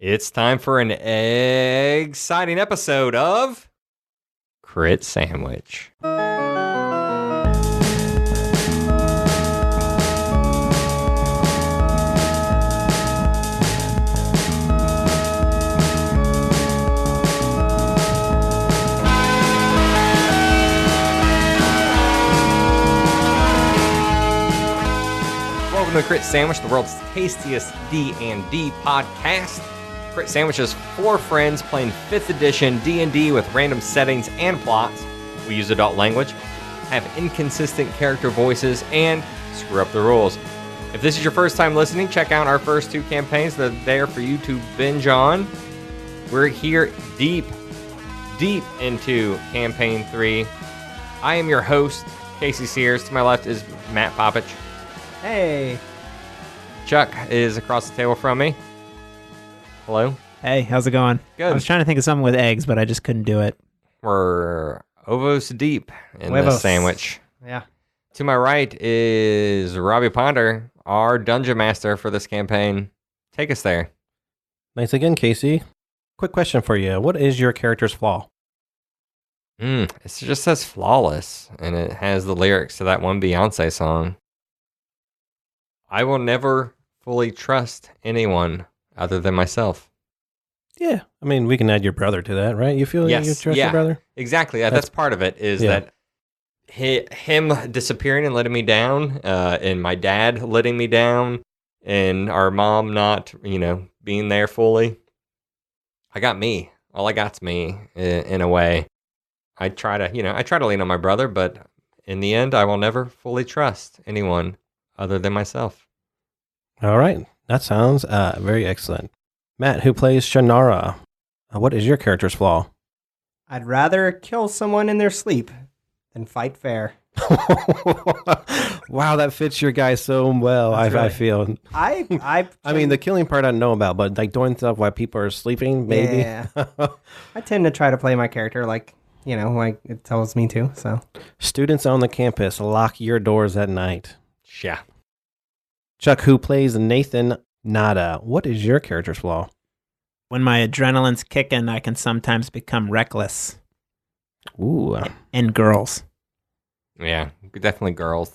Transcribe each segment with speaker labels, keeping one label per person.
Speaker 1: It's time for an exciting episode of Crit Sandwich. Welcome to Crit Sandwich, the world's tastiest D&D podcast. Crit Sandwich is four friends playing 5th edition D&D with random settings and plots. We use adult language, have inconsistent character voices, and screw up the rules. If this is your first time listening, check out our first two campaigns. They're there for you to binge on. We're here deep into Campaign 3. I am your host, Casey Sears. To my left is Matt Popich.
Speaker 2: Hey.
Speaker 1: Chuck is across the table from me. Hello.
Speaker 2: Hey, how's it going?
Speaker 1: Good.
Speaker 2: I was trying to think of something with eggs, but I just couldn't do it.
Speaker 1: We're ovos deep in
Speaker 2: Huevos.
Speaker 1: this sandwich.
Speaker 2: Yeah.
Speaker 1: To my right is Robbie Ponder, our dungeon master for this campaign. Take us there.
Speaker 3: Nice again, Casey. Quick question for you. What is your character's flaw?
Speaker 1: It just says flawless, and it has the lyrics to that one Beyonce song. I will never fully trust anyone other than myself.
Speaker 3: Yeah. I mean, we can add your brother to that, right? You feel
Speaker 1: Yes,
Speaker 3: you trust
Speaker 1: yeah.
Speaker 3: your brother?
Speaker 1: Exactly. That's part of it, is that him disappearing and letting me down, and my dad letting me down, and our mom not, being there fully. I got me. All I got's me, in a way. I try to lean on my brother, but in the end, I will never fully trust anyone other than myself.
Speaker 3: All right. That sounds very excellent. Matt, who plays Shannara, what is your character's flaw?
Speaker 4: I'd rather kill someone in their sleep than fight fair.
Speaker 3: Wow, that fits your guy so well, I feel.
Speaker 4: I
Speaker 3: mean, the killing part I know about, but like doing stuff while people are sleeping, maybe.
Speaker 4: Yeah. I tend to try to play my character like it tells me to, so.
Speaker 3: Students on the campus, lock your doors at night.
Speaker 1: Shah.
Speaker 3: Chuck, who plays Nathan Nada, what is your character's flaw?
Speaker 2: When my adrenaline's kicking, I can sometimes become reckless.
Speaker 3: Ooh.
Speaker 2: And girls.
Speaker 1: Yeah, definitely girls.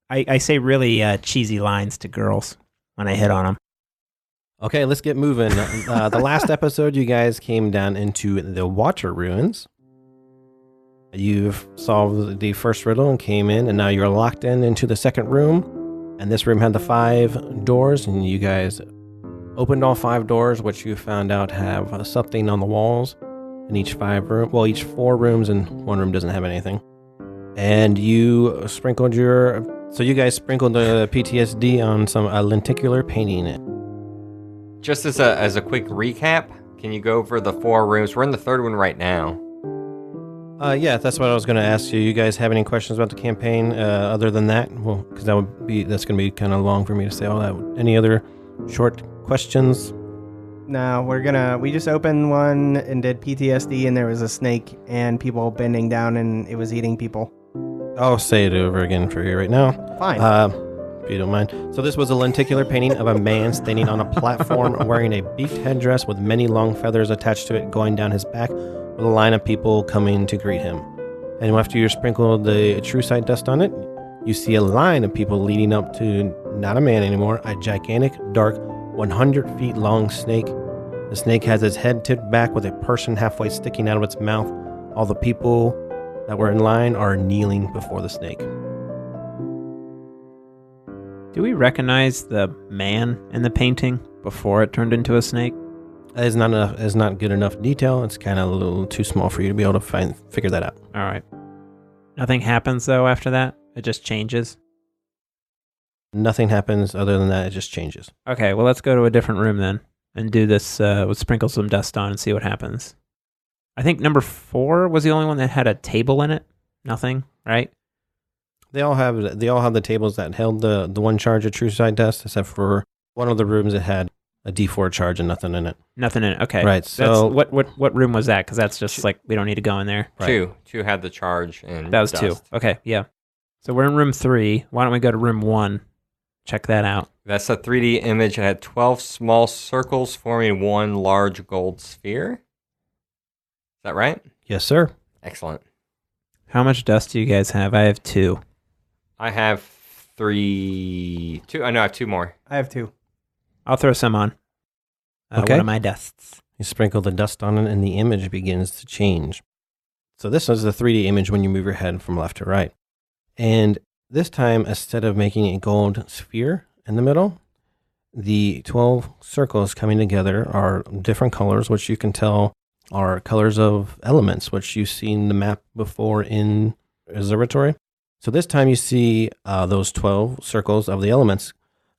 Speaker 2: I say really cheesy lines to girls when I hit on them.
Speaker 3: Okay, let's get moving. The last episode, you guys came down into the water ruins. You've solved the first riddle and came in, and now you're locked into the second room. And this room had the 5 doors, and you guys opened all 5 doors, which you found out have something on the walls in each 4 rooms, and 1 room doesn't have anything. And you sprinkled the PTSD on some lenticular painting.
Speaker 1: Just as a quick recap, can you go over the 4 rooms? We're in the 3rd one right now.
Speaker 3: Yeah, that's what I was going to ask you. You guys have any questions about the campaign other than that? Well, because that's going to be kind of long for me to say all that. Any other short questions?
Speaker 4: No, we just opened one and did PTSD, and there was a snake and people bending down and it was eating people.
Speaker 3: I'll say it over again for you right now.
Speaker 4: Fine.
Speaker 3: If you don't mind. So this was a lenticular painting of a man standing on a platform wearing a beaked headdress with many long feathers attached to it going down his back, with a line of people coming to greet him. And after you sprinkle the true sight dust on it, you see a line of people leading up to, not a man anymore, a gigantic, dark, 100 feet long snake. The snake has its head tipped back with a person halfway sticking out of its mouth. All the people that were in line are kneeling before the snake.
Speaker 2: Do we recognize the man in the painting before it turned into a snake?
Speaker 3: It's not good enough detail. It's kind of a little too small for you to be able to figure that out.
Speaker 2: All right. Nothing happens, though, after that? It just changes?
Speaker 3: Nothing happens other than that. It just changes.
Speaker 2: Okay, well, let's go to a different room then and do this, we'll sprinkle some dust on and see what happens. I think number 4 was the only one that had a table in it. Nothing, right?
Speaker 3: They all have the tables that held the 1 charge of true sight dust, except for one of the rooms that had a D4 charge and nothing in it.
Speaker 2: Nothing in it. Okay.
Speaker 3: Right. So
Speaker 2: what room was that? Because that's just like we don't need to go in there.
Speaker 1: Right. Two had the charge and
Speaker 2: that was
Speaker 1: dust.
Speaker 2: 2. Okay. Yeah. So we're in room 3. Why don't we go to room 1 check that out.
Speaker 1: That's a 3D image. It had 12 small circles forming one large gold sphere. Is that right?
Speaker 3: Yes, sir.
Speaker 1: Excellent.
Speaker 2: How much dust do you guys have? I have 2.
Speaker 1: I have 2. I know I have 2 more.
Speaker 4: I have 2.
Speaker 2: I'll throw some on.
Speaker 3: Okay.
Speaker 2: One of my dusts.
Speaker 3: You sprinkle the dust on it, and the image begins to change. So this is the 3D image when you move your head from left to right. And this time, instead of making a gold sphere in the middle, the 12 circles coming together are different colors, which you can tell are colors of elements, which you've seen the map before in Observatory. So this time you see those 12 circles of the elements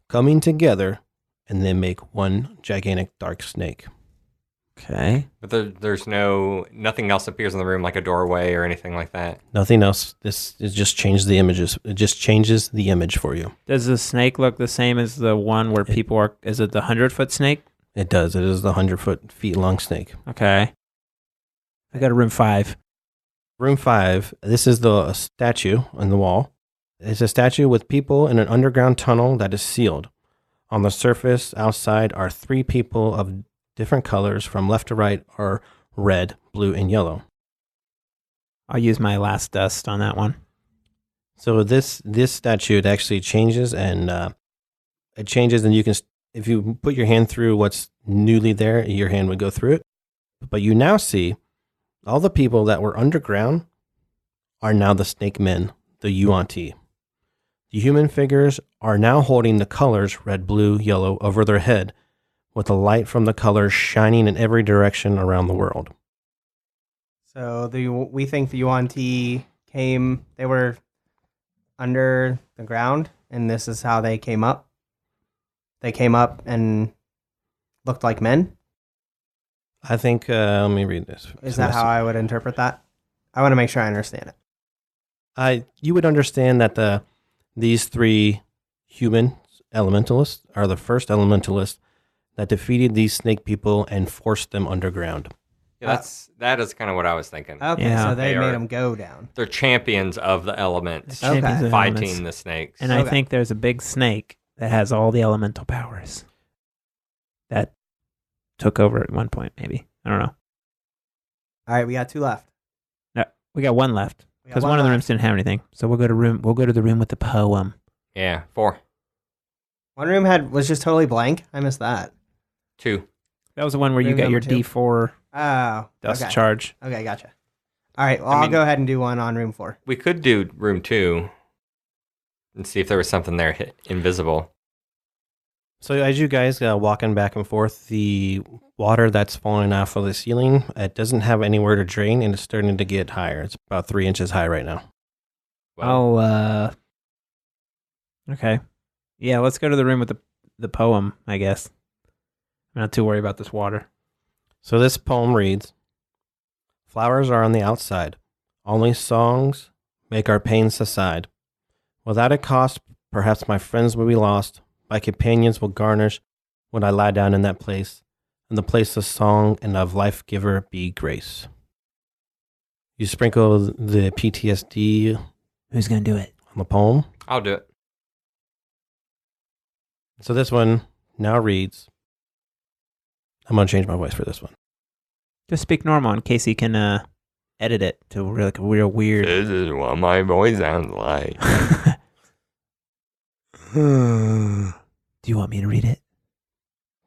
Speaker 3: coming together and then make one gigantic dark snake.
Speaker 2: Okay.
Speaker 1: But there's nothing else appears in the room like a doorway or anything like that.
Speaker 3: Nothing else. This is just changes the images. It just changes the image for you.
Speaker 2: Does the snake look the same as the one where people are... Is it the 100-foot snake?
Speaker 3: It does. It is the 100-feet long snake.
Speaker 2: Okay. I got a room 5.
Speaker 3: Room 5, this is the statue on the wall. It's a statue with people in an underground tunnel that is sealed. On the surface outside are 3 people of different colors from left to right are red, blue, and yellow.
Speaker 2: I'll use my last dust on that one.
Speaker 3: So this statue, it actually changes, and it changes, and you can, if you put your hand through what's newly there, your hand would go through it. But you now see all the people that were underground are now the snake men, the Yuan-Ti. The human figures are now holding the colors red, blue, yellow over their head, with the light from the colors shining in every direction around the world.
Speaker 4: So we think the Yuan-Ti came, they were under the ground, and this is how they came up. They came up and looked like men.
Speaker 3: I think, let me read this.
Speaker 4: Is that how I would interpret that? I want to make sure I understand it.
Speaker 3: You would understand that these 3 human elementalists are the first elementalists that defeated these snake people and forced them underground.
Speaker 1: Yeah, that is kind of what I was thinking.
Speaker 4: Okay,
Speaker 2: Yeah.
Speaker 4: so they
Speaker 1: They
Speaker 4: made
Speaker 1: are-
Speaker 4: them go down.
Speaker 1: They're champions of the elements,
Speaker 4: Okay.
Speaker 2: Champions of
Speaker 1: fighting
Speaker 2: elements.
Speaker 1: the snakes.
Speaker 2: And I think there's a big snake that has all the elemental powers that took over at one point, maybe. I don't know.
Speaker 4: All right, we got 2 left.
Speaker 2: No, we got 1 left
Speaker 4: We got
Speaker 2: because one of the
Speaker 4: left.
Speaker 2: rooms didn't have anything. So we'll go to the room with the poem.
Speaker 1: Yeah, 4.
Speaker 4: One room was just totally blank. I missed that.
Speaker 1: 2.
Speaker 2: That was the one where you
Speaker 4: Room
Speaker 2: got your
Speaker 4: number 2?
Speaker 2: D4
Speaker 4: Oh,
Speaker 2: dust
Speaker 4: okay.
Speaker 2: charge.
Speaker 4: Okay, gotcha. All right, well,
Speaker 1: I
Speaker 4: I'll
Speaker 1: mean-
Speaker 4: go ahead and do one on room 4.
Speaker 1: We could do room 2 and see if there was something there invisible.
Speaker 3: So as you guys walking back and forth, the water that's falling off of the ceiling, it doesn't have anywhere to drain, and it's starting to get higher. It's about 3 inches high right now.
Speaker 1: Well,
Speaker 2: Okay. Yeah, let's go to the room with the poem, I guess. I'm not too worried about this water.
Speaker 3: So this poem reads, "Flowers are on the outside. Only songs make our pains subside. Without a cost, perhaps my friends will be lost. My companions will garnish when I lie down in that place. In the place of song and of life giver be grace." You sprinkle the PTSD
Speaker 2: Who's going to do it?
Speaker 3: on the poem.
Speaker 1: I'll do it.
Speaker 3: So this one now reads, I'm going to change my voice for this one.
Speaker 2: Just speak normal in case he can edit it to like a real weird.
Speaker 1: This is what my voice sounds like.
Speaker 2: Do you want me to read it?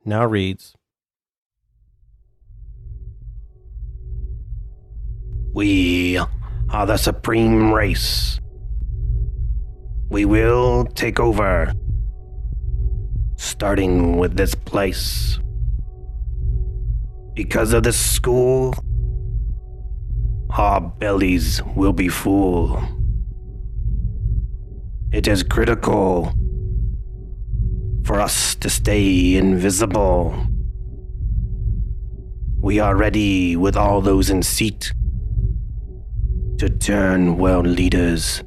Speaker 3: Now reads, "We are the supreme race. We will take over, starting with this place. Because of this school, our bellies will be full. It is critical for us to stay invisible. We are ready with all those in seat to turn world leaders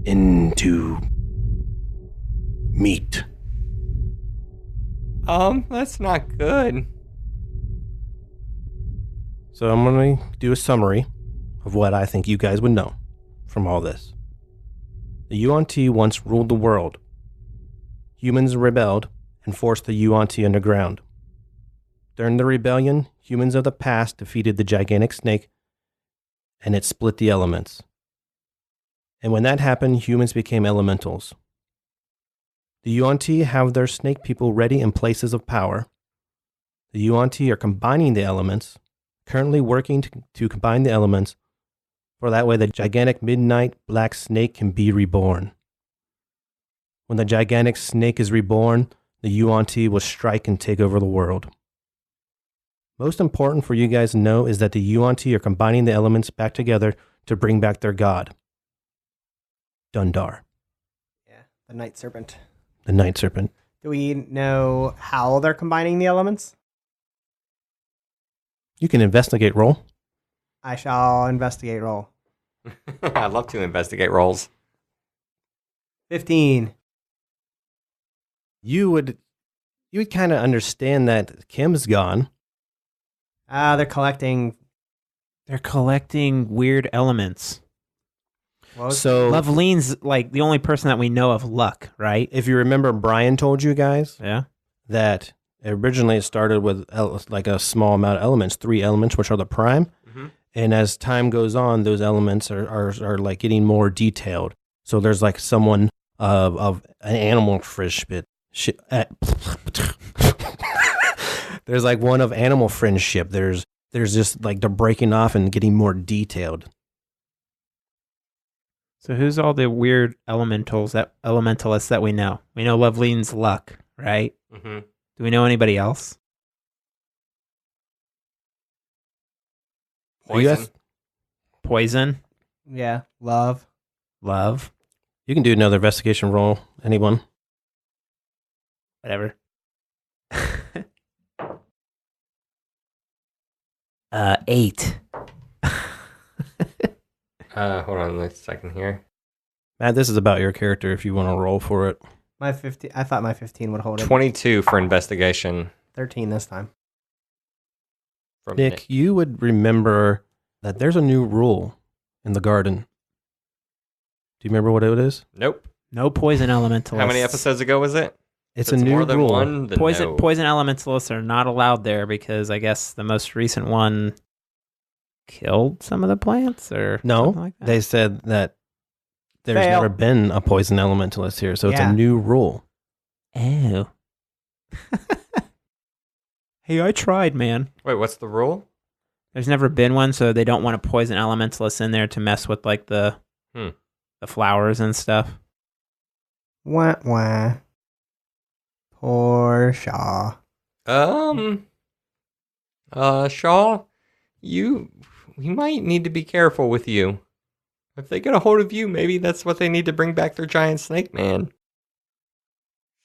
Speaker 3: into meat."
Speaker 1: That's not good.
Speaker 3: So I'm going to do a summary of what I think you guys would know from all this. The Yuan-Ti once ruled the world humans rebelled and forced the Yuan-Ti underground. During the rebellion, humans of the past defeated the gigantic snake, and it split the elements. And when that happened, humans became elementals. The Yuan-Ti have their snake people ready in places of power. The Yuan-Ti are combining the elements, currently working to combine the elements, for that way the gigantic midnight black snake can be reborn. When the gigantic snake is reborn, the Yuan-Ti will strike and take over the world. Most important for you guys to know is that the Yuan-Ti are combining the elements back together to bring back their god, Dundar.
Speaker 4: Yeah, the night serpent.
Speaker 3: The night serpent.
Speaker 4: Do we know how they're combining the elements?
Speaker 3: You can investigate roll.
Speaker 4: I shall investigate roll.
Speaker 1: I'd love to investigate rolls.
Speaker 4: 15.
Speaker 3: You would kind of understand that Kim's gone.
Speaker 4: They're collecting.
Speaker 2: They're collecting weird elements.
Speaker 3: So
Speaker 2: Loveline's like the only person that we know of luck, right?
Speaker 3: if you remember, Brian told you guys
Speaker 2: Yeah.
Speaker 3: that originally it started with like a small amount of elements, 3 elements, which are the prime.
Speaker 1: Mhm.
Speaker 3: And as time goes on, those elements are like getting more detailed. So there's like someone of an animal friendship. There's like one of animal friendship. There's just like they're breaking off and getting more detailed.
Speaker 2: So who's all the weird elementalists that we know? We know Loveline's luck, right?
Speaker 1: Mm-hmm.
Speaker 2: Do we know anybody else?
Speaker 1: Poison.
Speaker 2: Poison,
Speaker 4: Yeah, love.
Speaker 2: love,
Speaker 3: You can do another investigation roll. Anyone?
Speaker 2: whatever. 8.
Speaker 1: Hold on a second here.
Speaker 3: Matt, this is about your character if you want to roll for it.
Speaker 4: My 15. I thought my 15 would hold it.
Speaker 1: 22 for investigation
Speaker 4: 13 this time.
Speaker 1: from
Speaker 3: Nick, you would remember that there's a new rule in the garden. Do you remember what it is?
Speaker 1: Nope.
Speaker 2: No poison elementalists.
Speaker 1: How many episodes ago was it?
Speaker 3: It's
Speaker 1: If
Speaker 3: a new
Speaker 1: more than
Speaker 3: rule.
Speaker 1: one, then
Speaker 2: Poison
Speaker 1: no.
Speaker 2: poison elementalists are not allowed there because I guess the most recent one killed some of the plants or
Speaker 3: No,
Speaker 2: something like that.
Speaker 3: they said that there's
Speaker 4: Fail.
Speaker 3: never been a poison elementalist here, so it's
Speaker 4: Yeah.
Speaker 3: a new rule.
Speaker 2: Oh. Hey, I tried, man.
Speaker 1: Wait, what's the rule?
Speaker 2: There's never been one, so they don't want a poison elementalist in there to mess with like the flowers and stuff.
Speaker 4: Wah wah. Poor Shah.
Speaker 1: Shaw, we might need to be careful with you. If they get a hold of you, maybe that's what they need to bring back their giant snake man.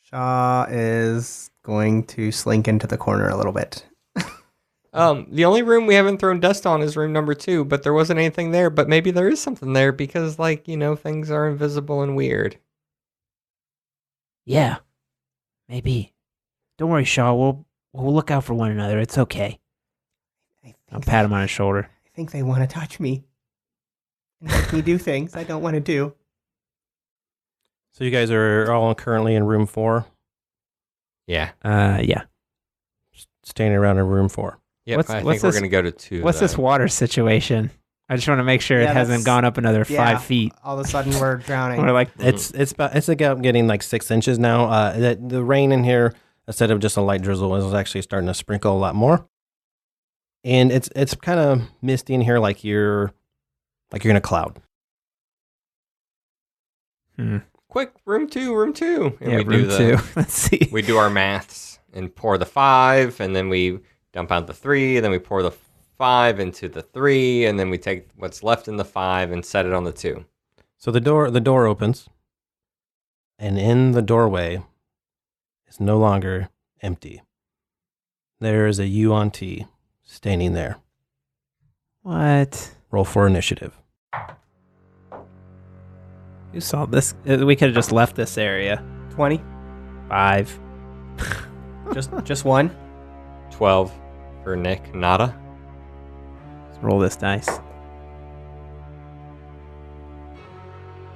Speaker 4: Shah is going to slink into the corner a little bit.
Speaker 1: The only room we haven't thrown dust on is room number 2, but there wasn't anything there, but maybe there is something there because, like, things are invisible and weird.
Speaker 2: Yeah. Maybe. Don't worry, Shaw. We'll look out for one another. It's okay. I'll pat him on his shoulder.
Speaker 4: I think they want to touch me. And make me do things I don't want to do.
Speaker 3: So you guys are all currently in room 4,
Speaker 1: Yeah.
Speaker 2: Yeah.
Speaker 3: standing around in room 4.
Speaker 1: Yep,
Speaker 2: What's-
Speaker 1: I think
Speaker 2: what's
Speaker 1: we're
Speaker 2: this-
Speaker 1: going to go to 2.
Speaker 2: What's this water situation? I just want to make sure
Speaker 4: Yeah,
Speaker 2: it hasn't
Speaker 4: that's-
Speaker 2: gone up another 5 feet.
Speaker 4: All of a sudden we're drowning.
Speaker 2: We're like,
Speaker 3: It's about getting like 6 inches now. The rain in here, instead of just a light drizzle, is actually starting to sprinkle a lot more. And it's kind of misty in here, like you're in a cloud.
Speaker 1: Quick, room 2. And
Speaker 2: yeah,
Speaker 1: we
Speaker 2: room
Speaker 1: do
Speaker 2: 2. Let's see.
Speaker 1: We do our maths and pour the 5, and then we dump out the 3, and then we pour the 5 into the 3, and then we take what's left in the 5 and set it on the 2.
Speaker 3: So the door opens, and in the doorway is no longer empty. There is a Yuan-Ti standing there.
Speaker 2: What?
Speaker 3: Roll for initiative.
Speaker 2: Who saw this? We could have just left this area.
Speaker 4: 20.
Speaker 2: 5.
Speaker 4: Just one.
Speaker 1: 12 for Nick. Nada.
Speaker 2: Let's roll this dice.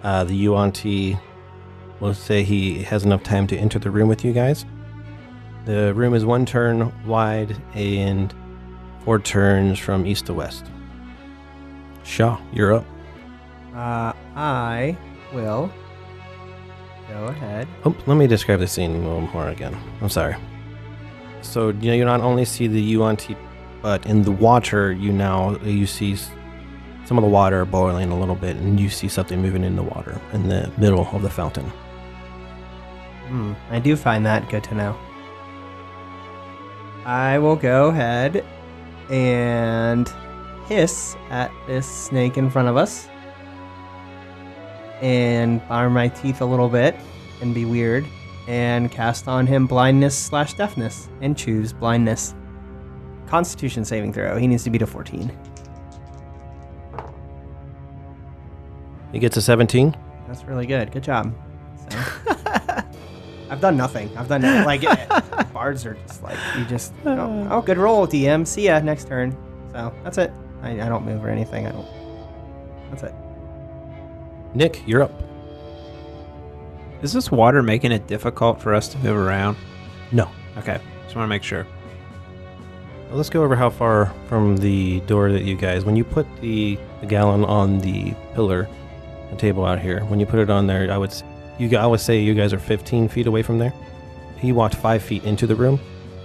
Speaker 3: The Yuan-Ti we'll say he has enough time to enter the room with you guys. The room is 1 turn wide and 4 turns from east to west. Shah, you're up.
Speaker 4: I will go ahead.
Speaker 3: Oh, let me describe the scene a little more again. I'm sorry. So, you not only see the yuan-ti, but in the water, you see some of the water boiling a little bit, and you see something moving in the water in the middle of the fountain.
Speaker 4: I do find that good to know. I will go ahead and hiss at this snake in front of us and bar my teeth a little bit and be weird and cast on him blindness/deafness and choose blindness. Constitution saving throw. He needs to beat a 14.
Speaker 3: He gets a 17.
Speaker 4: That's really good. Good job. So. I've done nothing. Bards are just like, you just, oh, good roll, DM. See ya next turn. So that's it. I don't move or anything. That's it.
Speaker 3: Nick, you're up.
Speaker 2: Is this water making it difficult for us to move around?
Speaker 3: No.
Speaker 2: Okay. Just want to make sure.
Speaker 3: Well, let's go over how far from the door that you guys, when you put the gallon on the pillar, the table out here, when you put it on there, I would say you guys are 15 feet away from there. He walked 5 feet into the room,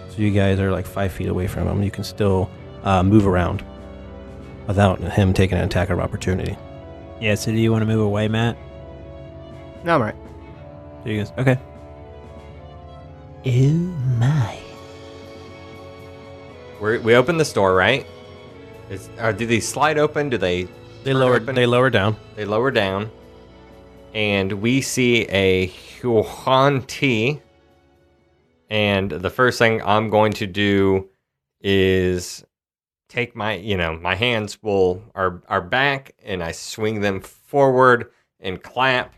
Speaker 3: so you guys are like 5 feet away from him. You can still move around without him taking an attack of opportunity.
Speaker 2: Yeah, so do you want to move away, Matt?
Speaker 4: No, I'm right.
Speaker 2: So you guys, okay.
Speaker 5: Oh my.
Speaker 1: We open this door, right? Do these slide open? Do they?
Speaker 3: They lower down.
Speaker 1: They lower down, and we see a yuan-ti. And the first thing I'm going to do is take my hands are back, and I swing them forward and clap,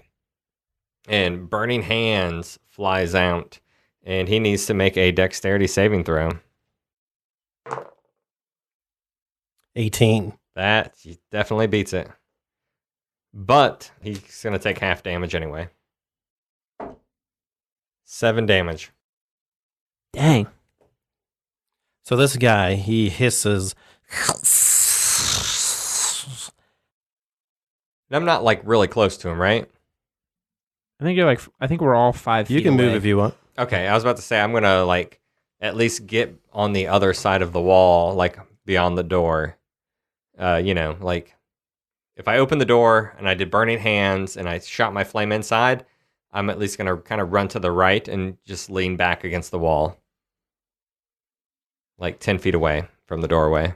Speaker 1: and Burning Hands flies out, and he needs to make a dexterity saving throw.
Speaker 3: 18.
Speaker 1: That definitely beats it. But he's going to take half damage anyway. 7 damage.
Speaker 2: Dang.
Speaker 3: So this guy, he hisses.
Speaker 1: And I'm not like really close to him, right?
Speaker 2: I think we're all 5 feet
Speaker 3: You can move
Speaker 2: away.
Speaker 3: if you want.
Speaker 1: Okay, I was about to say I'm going to like at least get on the other side of the wall, like beyond the door. Like if I open the door and I did Burning Hands and I shot my flame inside, I'm at least going to kind of run to the right and just lean back against the wall. Like 10 feet away from the doorway.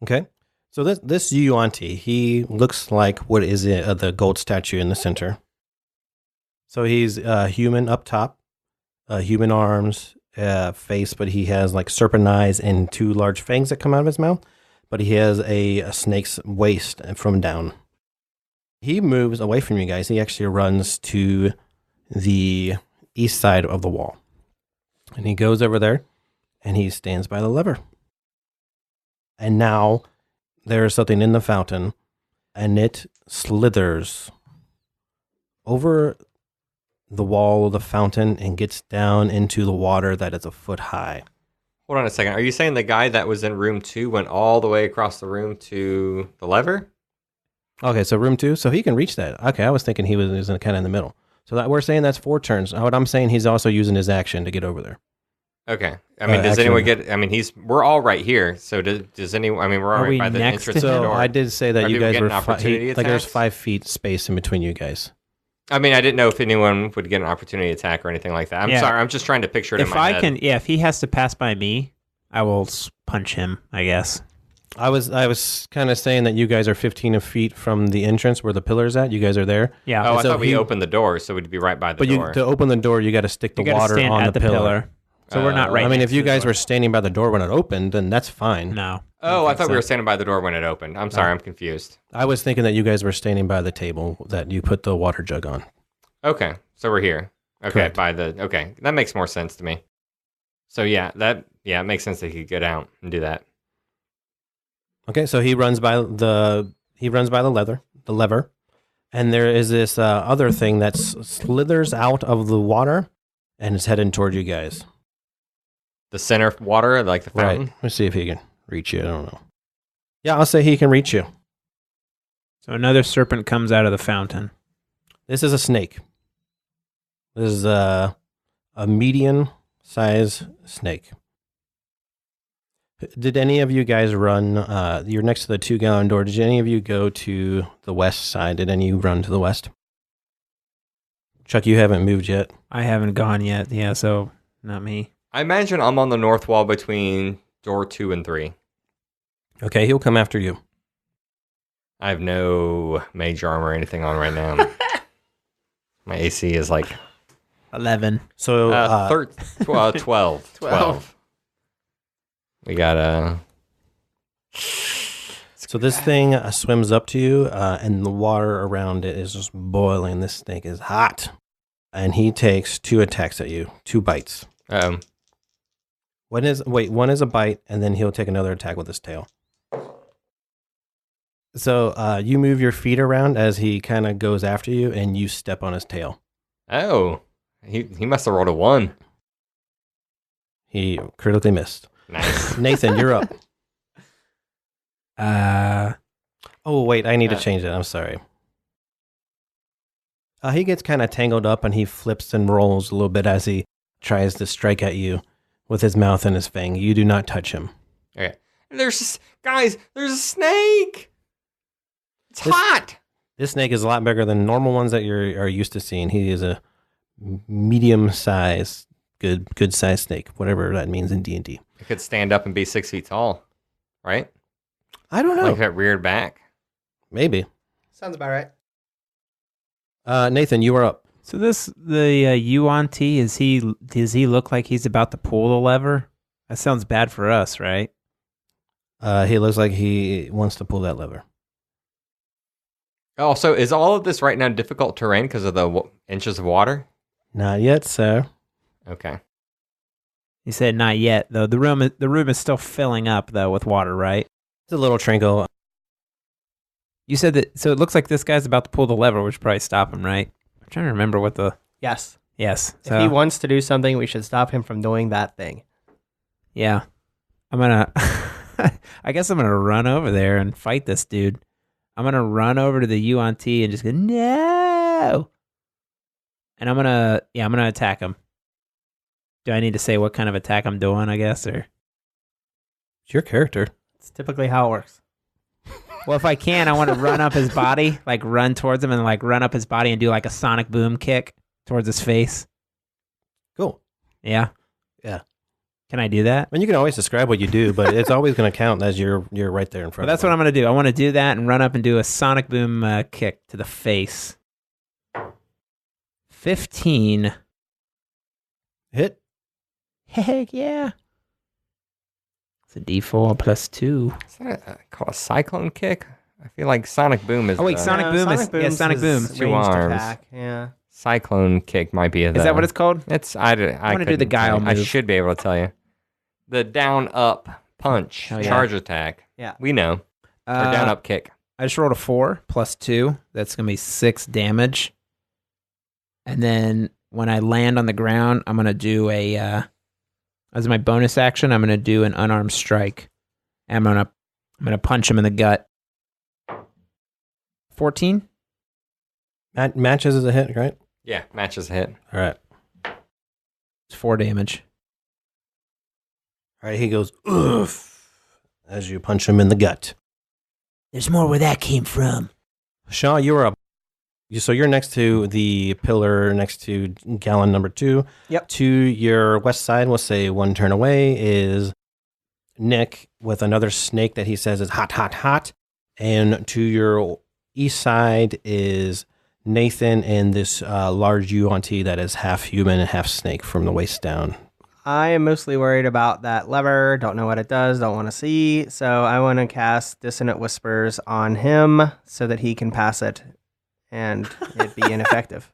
Speaker 3: Okay. So this yuan-ti, he looks like what is it, the gold statue in the center. So he's human up top, human arms, face, but he has like serpent eyes and 2 large fangs that come out of his mouth. But he has a snake's waist from down. He moves away from you guys. He actually runs to the east side of the wall. And he goes over there, and he stands by the lever. And now there is something in the fountain, and it slithers over the wall of the fountain and gets down into the water that is a foot high.
Speaker 1: Hold on a second. Are you saying the guy that was in room 2 went all the way across the room to the lever?
Speaker 3: Okay, so room 2, so he can reach that. Okay, I was thinking he was kind of in the middle. So that we're saying that's 4 turns. What I'm saying, he's also using his action to get over there.
Speaker 1: Okay. I mean, does anyone get? I mean, we're all right here. So does anyone? I mean, we're all right by the entrance to the
Speaker 3: So
Speaker 1: door.
Speaker 3: I did say that you guys were
Speaker 1: like
Speaker 3: there's 5 feet space in between you guys.
Speaker 1: I mean, I didn't know if anyone would get an opportunity attack or anything like that. I'm sorry. I'm just trying to picture it in my head.
Speaker 2: If he has to pass by me, I will punch him, I guess.
Speaker 3: I was kind of saying that you guys are 15 feet from the entrance where the pillar's at. You guys are there.
Speaker 2: Yeah.
Speaker 1: Oh, I thought we opened the door, so we'd be right by the door.
Speaker 3: But to open the door, you got to stick the water on the pillar.
Speaker 2: So we're not right.
Speaker 3: I mean, if you guys
Speaker 2: were
Speaker 3: were standing by the door when it opened, then that's fine.
Speaker 2: No.
Speaker 1: Oh, I thought we were standing by the door when it opened. I'm sorry, I'm confused.
Speaker 3: I was thinking that you guys were standing by the table that you put the water jug on.
Speaker 1: Okay, so we're here. Okay,
Speaker 3: Correct.
Speaker 1: Okay, that makes more sense to me. So it makes sense that he could get out and do that.
Speaker 3: Okay, so he runs by the lever, And there is this other thing that slithers out of the water and is heading toward you guys.
Speaker 1: The center water, like the fountain?
Speaker 3: Right. Let's see if he can reach you. I don't know. Yeah, I'll say he can reach you.
Speaker 2: So another serpent comes out of the fountain.
Speaker 3: This is a snake. This is a medium-sized snake. Did any of you guys run? You're next to the 2-gallon door. Did any of you go to the west side? Did any of you run to the west? Chuck, you haven't moved yet.
Speaker 2: I haven't gone yet. Yeah, so not me.
Speaker 1: I imagine I'm on the north wall between door 2 and 3.
Speaker 3: Okay, he'll come after you.
Speaker 1: I have no mage armor or anything on right now. My AC is like
Speaker 2: 11.
Speaker 3: So
Speaker 1: 12. 12. We got
Speaker 3: So this thing swims up to you, and the water around it is just boiling. This snake is hot, and he takes 2 attacks at you, 2 bites. One is a bite, and then he'll take another attack with his tail. So you move your feet around as he kind of goes after you, and you step on his tail.
Speaker 1: Oh, he must have rolled a 1.
Speaker 3: He critically missed.
Speaker 1: Nice.
Speaker 3: Nathan, you're up. Oh, wait, I need to change it. I'm sorry. He gets kind of tangled up, and he flips and rolls a little bit as he tries to strike at you with his mouth and his fang. You do not touch him.
Speaker 1: Okay. There's a snake. It's hot.
Speaker 3: This snake is a lot bigger than normal ones that you're used to seeing. He is a medium-sized, good-sized snake, whatever that means in D&D.
Speaker 1: It could stand up and be 6 feet tall, right?
Speaker 3: I don't know.
Speaker 1: Like that reared back.
Speaker 3: Maybe.
Speaker 4: Sounds about right.
Speaker 3: Nathan, you are up.
Speaker 2: So the Yuan-Ti, does he look like he's about to pull the lever? That sounds bad for us, right?
Speaker 3: He looks like he wants to pull that lever.
Speaker 1: Oh, so is all of this right now difficult terrain because of the inches of water?
Speaker 3: Not yet, sir.
Speaker 1: Okay.
Speaker 2: He said not yet, though. The room is still filling up, though, with water, right?
Speaker 3: It's a little trinkle.
Speaker 2: You said that, so it looks like this guy's about to pull the lever, which would probably stop him, right? I'm trying to remember what the...
Speaker 4: Yes.
Speaker 2: Yes.
Speaker 4: If he wants to do something, we should stop him from doing that thing.
Speaker 2: Yeah. I'm gonna... I guess I'm gonna run over there and fight this dude. I'm gonna run over to the Yuan-Ti and just go, no! And I'm gonna attack him. Do I need to say what kind of attack I'm doing, I guess, or?
Speaker 3: It's your character.
Speaker 4: It's typically how it works.
Speaker 2: Well, if I can, I want to run up his body, like run towards him and like run up his body and do like a sonic boom kick towards his face.
Speaker 3: Cool.
Speaker 2: Yeah?
Speaker 3: Yeah.
Speaker 2: Can I do that?
Speaker 3: I mean, you can always describe what you do, but it's always going to count as you're right there in front
Speaker 2: Well, that's
Speaker 3: of
Speaker 2: what I'm going to do. I want to do that and run up and do a sonic boom kick to the face. 15.
Speaker 3: Hit.
Speaker 2: Heck yeah. It's a D4 plus 2.
Speaker 1: Is that called a cyclone kick? I feel like sonic boom is.
Speaker 2: Oh, wait, Sonic Boom is... Yeah, Sonic Boom.
Speaker 4: Ranged
Speaker 1: 2 arms.
Speaker 4: attack. Yeah.
Speaker 1: Cyclone kick might be.
Speaker 2: Is that what it's called?
Speaker 1: It's.
Speaker 2: I wanna do the
Speaker 1: couldn't tell
Speaker 2: guile
Speaker 1: you. I
Speaker 2: move.
Speaker 1: should be able to tell you. The down up punch,
Speaker 2: Oh, yeah.
Speaker 1: charge attack.
Speaker 4: Yeah.
Speaker 1: We know. Or down up kick.
Speaker 2: I just rolled a 4 plus 2. That's going to be 6 damage. And then when I land on the ground, I'm going to do as my bonus action, I'm going to do an unarmed strike. And I'm going to punch him in the gut. 14?
Speaker 3: Matches as a hit, right?
Speaker 1: Yeah, matches hit.
Speaker 3: All right.
Speaker 2: It's 4 damage.
Speaker 3: All right, he goes, oof, as you punch him in the gut.
Speaker 2: There's more where that came from.
Speaker 3: Shah, you're up. So you're next to the pillar next to gallon number 2.
Speaker 4: Yep.
Speaker 3: To your west side, we'll say 1 turn away, is Nick with another snake that he says is hot, hot, hot. And to your east side is Nathan and this large Yuan-Ti that is half human and half snake from the waist down.
Speaker 4: I am mostly worried about that lever. Don't know what it does. Don't want to see. So I want to cast Dissonant Whispers on him so that he can pass it and it be ineffective.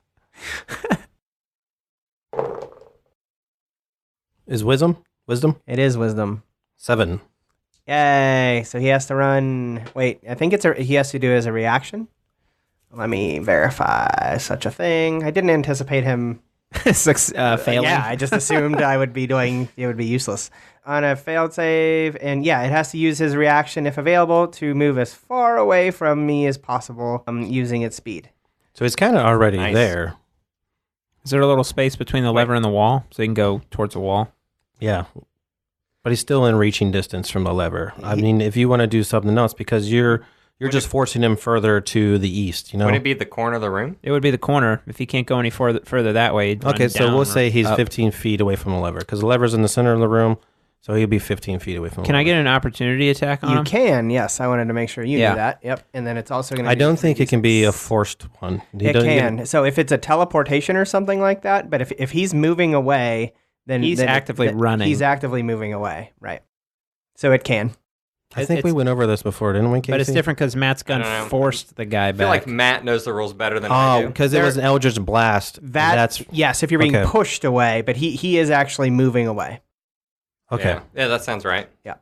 Speaker 3: Is wisdom?
Speaker 4: It is wisdom.
Speaker 3: 7.
Speaker 4: Yay. So he has to run. Wait, I think he has to do it as a reaction. Let me verify such a thing. I didn't anticipate him
Speaker 2: failing.
Speaker 4: Yeah, I just assumed it would be useless. On a failed save, and yeah, it has to use his reaction if available to move as far away from me as possible using its speed.
Speaker 3: So he's kind of already
Speaker 1: Nice.
Speaker 3: there.
Speaker 2: Is there a little space between the lever and the wall so he can go towards the wall?
Speaker 3: Yeah. But he's still in reaching distance from the lever. I mean, if you want to do something else, because you're just forcing him further to the east, you know?
Speaker 1: Would it be the corner of the room?
Speaker 2: It would be the corner. If he can't go any further that way, he'd run
Speaker 3: Okay, so
Speaker 2: down
Speaker 3: we'll
Speaker 2: or
Speaker 3: say he's
Speaker 2: up.
Speaker 3: 15 feet away from the lever, because the lever's in the center of the room, so he'll be 15 feet away from the
Speaker 2: Can
Speaker 3: lever.
Speaker 2: I get an opportunity attack on
Speaker 4: You
Speaker 2: him?
Speaker 4: can, yes. I wanted to make sure you
Speaker 2: Yeah.
Speaker 4: knew that. Yep. And then it's also going to
Speaker 3: I don't think it can be a forced one. He
Speaker 4: It
Speaker 3: doesn't get-
Speaker 4: can. So if it's a teleportation or something like that, but if he's moving away, then
Speaker 2: He's actively running.
Speaker 4: He's actively moving away, right? So it can.
Speaker 3: I think we went over this before, didn't we, Casey?
Speaker 2: But it's different because Matt's gun
Speaker 1: I don't know.
Speaker 2: forced the guy
Speaker 1: I feel
Speaker 2: back.
Speaker 1: like Matt knows the rules better than I
Speaker 3: Oh,
Speaker 1: do.
Speaker 3: because it was an Eldritch Blast. That's
Speaker 4: yes, if you're being
Speaker 3: okay.
Speaker 4: pushed away, but he is actually moving away.
Speaker 3: okay.
Speaker 1: Yeah, that sounds right.
Speaker 2: I'm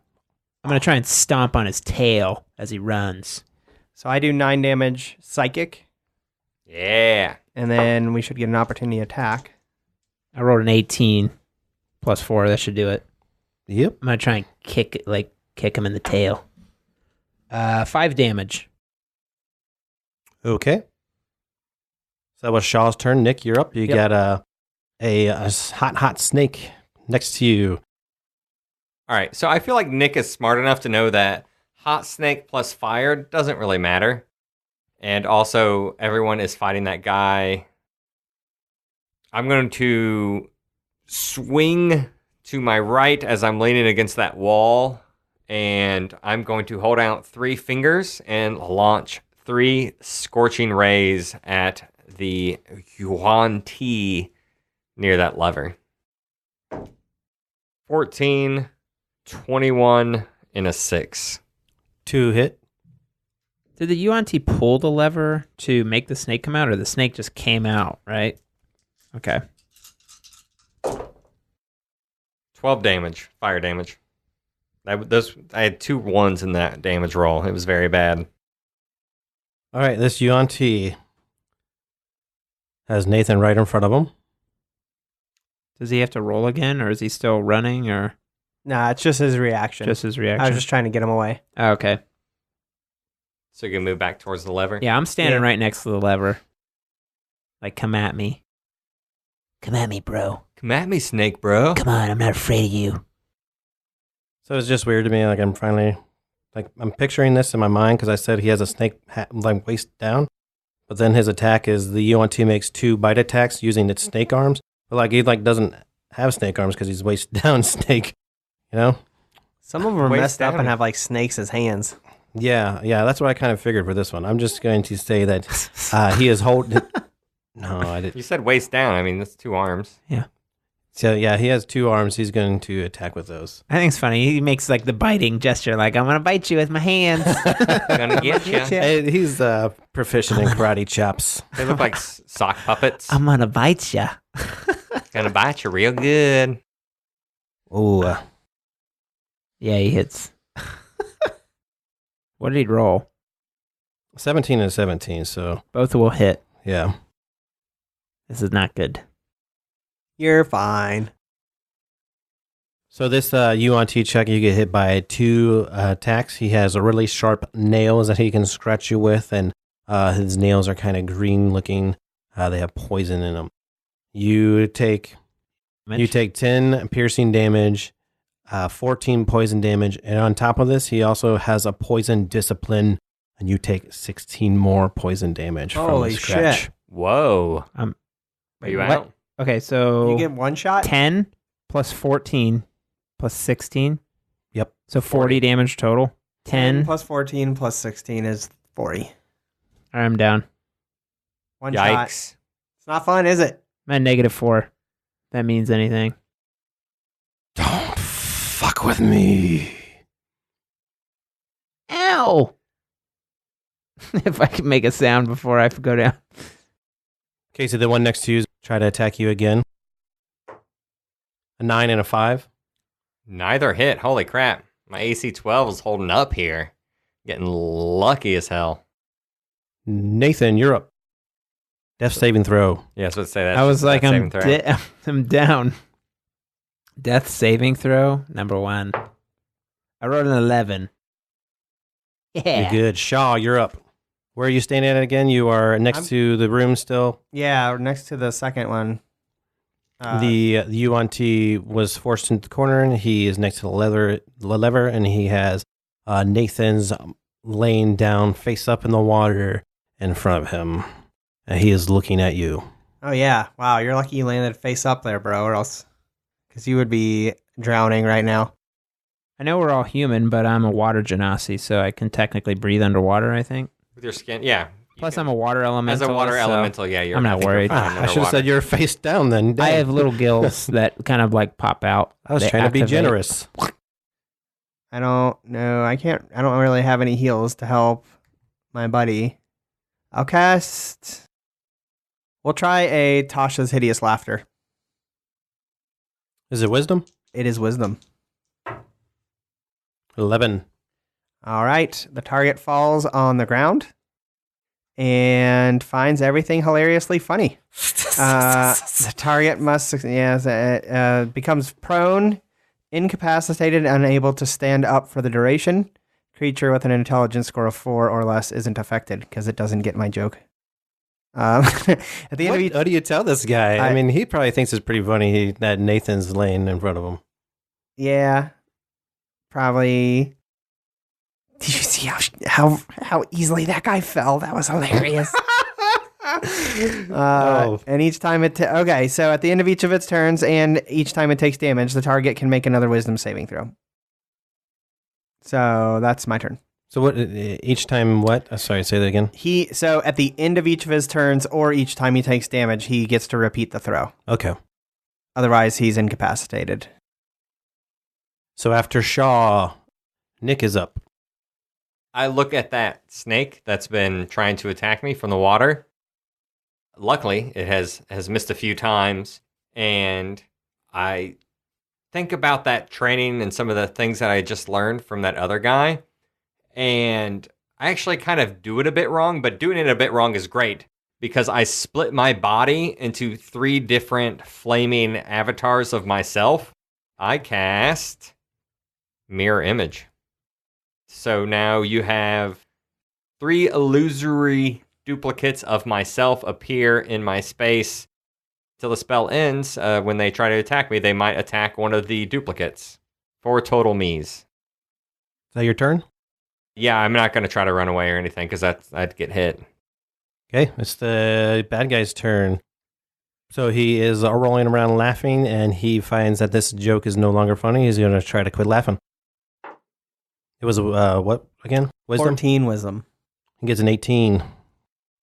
Speaker 2: going to try and stomp on his tail as he runs.
Speaker 4: So I do 9 damage psychic,
Speaker 1: Yeah.
Speaker 4: and then we should get an opportunity attack.
Speaker 2: I rolled an 18 plus 4. That should do it.
Speaker 3: Yep.
Speaker 2: I'm going to try and kick him in the tail. 5 damage.
Speaker 3: Okay. So that was Shaw's turn. Nick, you're up. You
Speaker 2: Yep.
Speaker 3: got a hot snake next to you.
Speaker 1: All right. So I feel like Nick is smart enough to know that hot snake plus fire doesn't really matter. And also, everyone is fighting that guy. I'm going to swing to my right as I'm leaning against that wall. And I'm going to hold out 3 fingers and launch 3 scorching rays at the Yuan T near that lever. 14, 21, and a 6.
Speaker 3: 2 hit.
Speaker 2: Did the UNT pull the lever to make the snake come out, or the snake just came out, right? Okay.
Speaker 1: 12 damage, fire damage. I had 2 1s in that damage roll. It was very bad.
Speaker 3: All right, this Yuan T has Nathan right in front of him.
Speaker 2: Does he have to roll again, or is he still running, or
Speaker 4: Nah, it's just his reaction.
Speaker 2: just his
Speaker 4: I
Speaker 2: reaction?
Speaker 4: was just trying to get him away.
Speaker 2: Oh, okay.
Speaker 1: So you can move back towards the lever.
Speaker 2: Yeah, I'm standing
Speaker 4: Yeah.
Speaker 2: right next to the lever. Like, come at me. Come at me, bro.
Speaker 1: Come at me, snake bro.
Speaker 2: Come on, I'm not afraid of you.
Speaker 3: So it's just weird to me. Like I'm picturing this in my mind because I said he has a snake like waist down, but then his attack is the Yuan T makes 2 bite attacks using its snake arms. But like he doesn't have snake arms because he's waist down snake. You know?
Speaker 4: Some of them are
Speaker 1: Waist
Speaker 4: messed up
Speaker 1: down.
Speaker 4: and have like snakes as hands.
Speaker 3: Yeah. That's what I kind of figured for this one. I'm just going to say that he is holding. No, I didn't.
Speaker 1: You said waist down. I mean, that's 2 arms.
Speaker 3: So yeah, he has 2 arms. He's going to attack with those.
Speaker 2: I think it's funny. He makes like the biting gesture, like, I'm going to bite you with my hands.
Speaker 1: Gonna get you.
Speaker 3: Hey, he's proficient in karate chops.
Speaker 1: They look like sock puppets.
Speaker 2: I'm going to bite you.
Speaker 1: Gonna bite you real good.
Speaker 3: Ooh.
Speaker 2: Yeah, he hits. What did he roll?
Speaker 3: 17 and 17, so
Speaker 2: Both will hit.
Speaker 3: yeah.
Speaker 2: This is not good.
Speaker 4: You're fine.
Speaker 3: So this Yuan T check, you get hit by 2 attacks. He has a really sharp nails that he can scratch you with, and his nails are kind of green looking. They have poison in them. You take 10 piercing damage, 14 poison damage, and on top of this, he also has a poison discipline, and you take 16 more poison damage from
Speaker 4: Holy
Speaker 3: the scratch.
Speaker 4: shit.
Speaker 1: Whoa.
Speaker 2: Um,
Speaker 1: Are you
Speaker 2: what?
Speaker 1: out?
Speaker 2: Okay, so
Speaker 4: You get 1 shot?
Speaker 2: 10 plus 14 plus 16.
Speaker 3: Yep.
Speaker 2: So 40 damage total. 10.
Speaker 4: plus 14 plus 16 is 40.
Speaker 2: I'm down.
Speaker 4: 1 shot.
Speaker 1: Yikes.
Speaker 4: It's not fun, is it?
Speaker 2: I'm at -4. That means anything.
Speaker 3: Don't fuck with me.
Speaker 2: Ow! If I can make a sound before I go down.
Speaker 3: Okay, so the one next to you is try to attack you again. A 9 and a 5.
Speaker 1: Neither hit. Holy crap. My AC 12 is holding up here. Getting lucky as hell.
Speaker 3: Nathan, you're up. Death saving throw.
Speaker 1: Yeah, so let's say that.
Speaker 2: I was like,
Speaker 1: saving throw.
Speaker 2: I'm down. Death saving throw, number 1. I wrote an 11. Yeah.
Speaker 3: You're good. Shah, you're up. Where are you standing at again? You are next to the room still.
Speaker 4: Yeah, next to the second one.
Speaker 3: The UNT was forced into the corner, and he is next to the lever, and he has Nathan's laying down face up in the water in front of him. And he is looking at you.
Speaker 4: Oh, yeah. Wow, you're lucky you landed face up there, bro, or else... Because you would be drowning right now.
Speaker 2: I know we're all human, but I'm a water genasi, so I can technically breathe underwater, I think.
Speaker 1: With your skin, yeah.
Speaker 2: Plus, I'm a water elemental.
Speaker 1: As a water elemental, yeah,
Speaker 2: I'm not worried.
Speaker 3: I should have said you're face down then.
Speaker 2: I have little gills that kind of like pop out.
Speaker 3: I was trying to be generous.
Speaker 4: I don't know. I don't really have any heals to help my buddy. I'll cast... We'll try a Tasha's Hideous Laughter.
Speaker 3: Is it wisdom?
Speaker 4: It is wisdom.
Speaker 3: 11.
Speaker 4: All right. The target falls on the ground and finds everything hilariously funny. The target becomes prone, incapacitated, unable to stand up for the duration. Creature with an intelligence score of 4 or less isn't affected because it doesn't get my joke. At the end of each,
Speaker 3: How do you tell this guy? I mean, he probably thinks it's pretty funny that Nathan's laying in front of him.
Speaker 4: Yeah, probably. Did you see how easily that guy fell? That was hilarious. And each time okay, so at the end of each of its turns, and each time it takes damage, the target can make another Wisdom saving throw. So that's my turn.
Speaker 3: So what? Each time what? Sorry, say that again.
Speaker 4: So at the end of each of his turns, or each time he takes damage, he gets to repeat the throw.
Speaker 3: Okay.
Speaker 4: Otherwise, he's incapacitated.
Speaker 3: So after Shah, Nick is up.
Speaker 1: I look at that snake that's been trying to attack me from the water. Luckily, it has missed a few times, and I think about that training and some of the things that I just learned from that other guy. And I actually kind of do it a bit wrong, but doing it a bit wrong is great because I split my body into 3 different flaming avatars of myself. I cast Mirror Image. So now you have 3 illusory duplicates of myself appear in my space. Till the spell ends, when they try to attack me, they might attack one of the duplicates. 4 total me's.
Speaker 3: Is that your turn?
Speaker 1: Yeah, I'm not going to try to run away or anything because I'd get hit.
Speaker 3: Okay, it's the bad guy's turn. So he is rolling around laughing, and he finds that this joke is no longer funny. He's going to try to quit laughing. It was, what again? Wisdom?
Speaker 4: 14 wisdom.
Speaker 3: He gets an 18.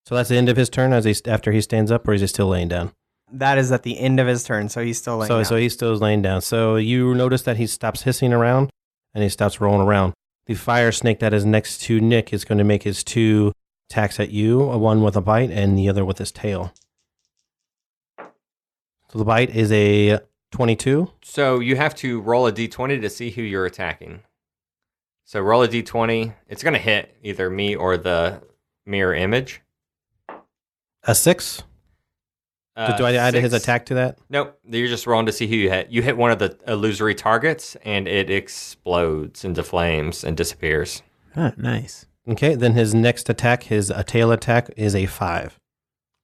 Speaker 3: So that's the end of his turn after he stands up, or is he still laying down?
Speaker 4: That is at the end of his turn, so he's still laying down.
Speaker 3: So he's still laying down. So you notice that he stops hissing around, and he stops rolling around. The fire snake that is next to Nick is going to make his 2 attacks at you, one with a bite and the other with his tail. So the bite is a 22.
Speaker 1: So you have to roll a d20 to see who you're attacking. So roll a d20. It's going to hit either me or the mirror image.
Speaker 3: A 6? Do I add
Speaker 1: 6.
Speaker 3: his attack to that?
Speaker 1: Nope. You're just rolling to see who you hit. You hit one of the illusory targets, and it explodes into flames and disappears.
Speaker 2: Oh, nice.
Speaker 3: Okay, then his next attack, his tail attack, is a 5.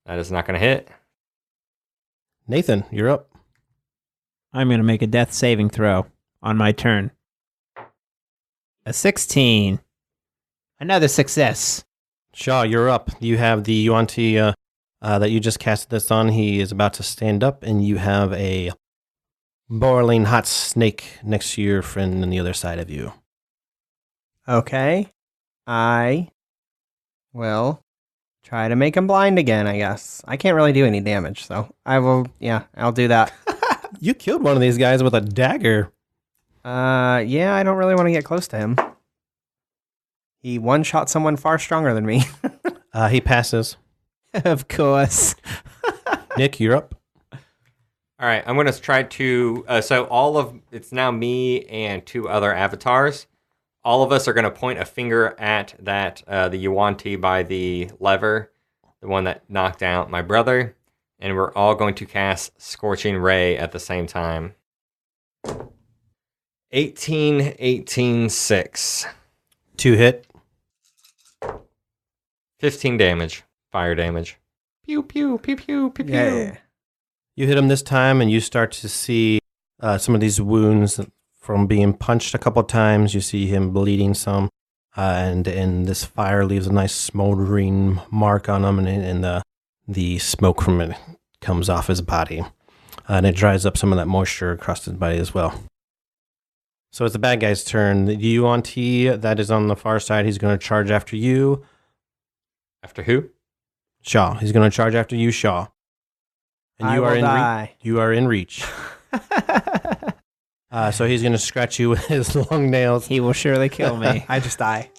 Speaker 1: That is not going to hit.
Speaker 3: Nathan, you're up.
Speaker 2: I'm going to make a death saving throw on my turn. A 16. Another success.
Speaker 3: Shah, you're up. You have the Yuan-Ti that you just casted this on. He is about to stand up, and you have a boiling hot snake next to your friend on the other side of you.
Speaker 4: Okay. I will try to make him blind again, I guess. I can't really do any damage, so I'll do that.
Speaker 3: You killed one of these guys with a dagger.
Speaker 4: Yeah, I don't really want to get close to him. He one-shot someone far stronger than me.
Speaker 3: He passes.
Speaker 2: Of course.
Speaker 3: Nick, you're up.
Speaker 1: All right, I'm going to try to... it's now me and 2 other avatars. all of us are going to point a finger at that the Yuan-Ti by the lever, the one that knocked out my brother, and we're all going to cast Scorching Ray at the same time. 18, 6.
Speaker 3: 2 hit.
Speaker 1: 15 damage. Fire damage. Pew, pew, pew, pew, pew, pew.
Speaker 4: Yeah.
Speaker 3: You hit him this time, and you start to see some of these wounds from being punched a couple times. You see him bleeding some, and this fire leaves a nice smoldering mark on him, and the smoke from it comes off his body, and it dries up some of that moisture across his body as well. So it's the bad guy's turn. The Yuan-Ti that is on the far side, he's going to charge after you.
Speaker 1: After who?
Speaker 3: Shah. He's going to charge after you, Shah. And
Speaker 4: I will die.
Speaker 3: You are in reach. So he's going to scratch you with his long nails.
Speaker 2: He will surely kill me.
Speaker 4: I just die.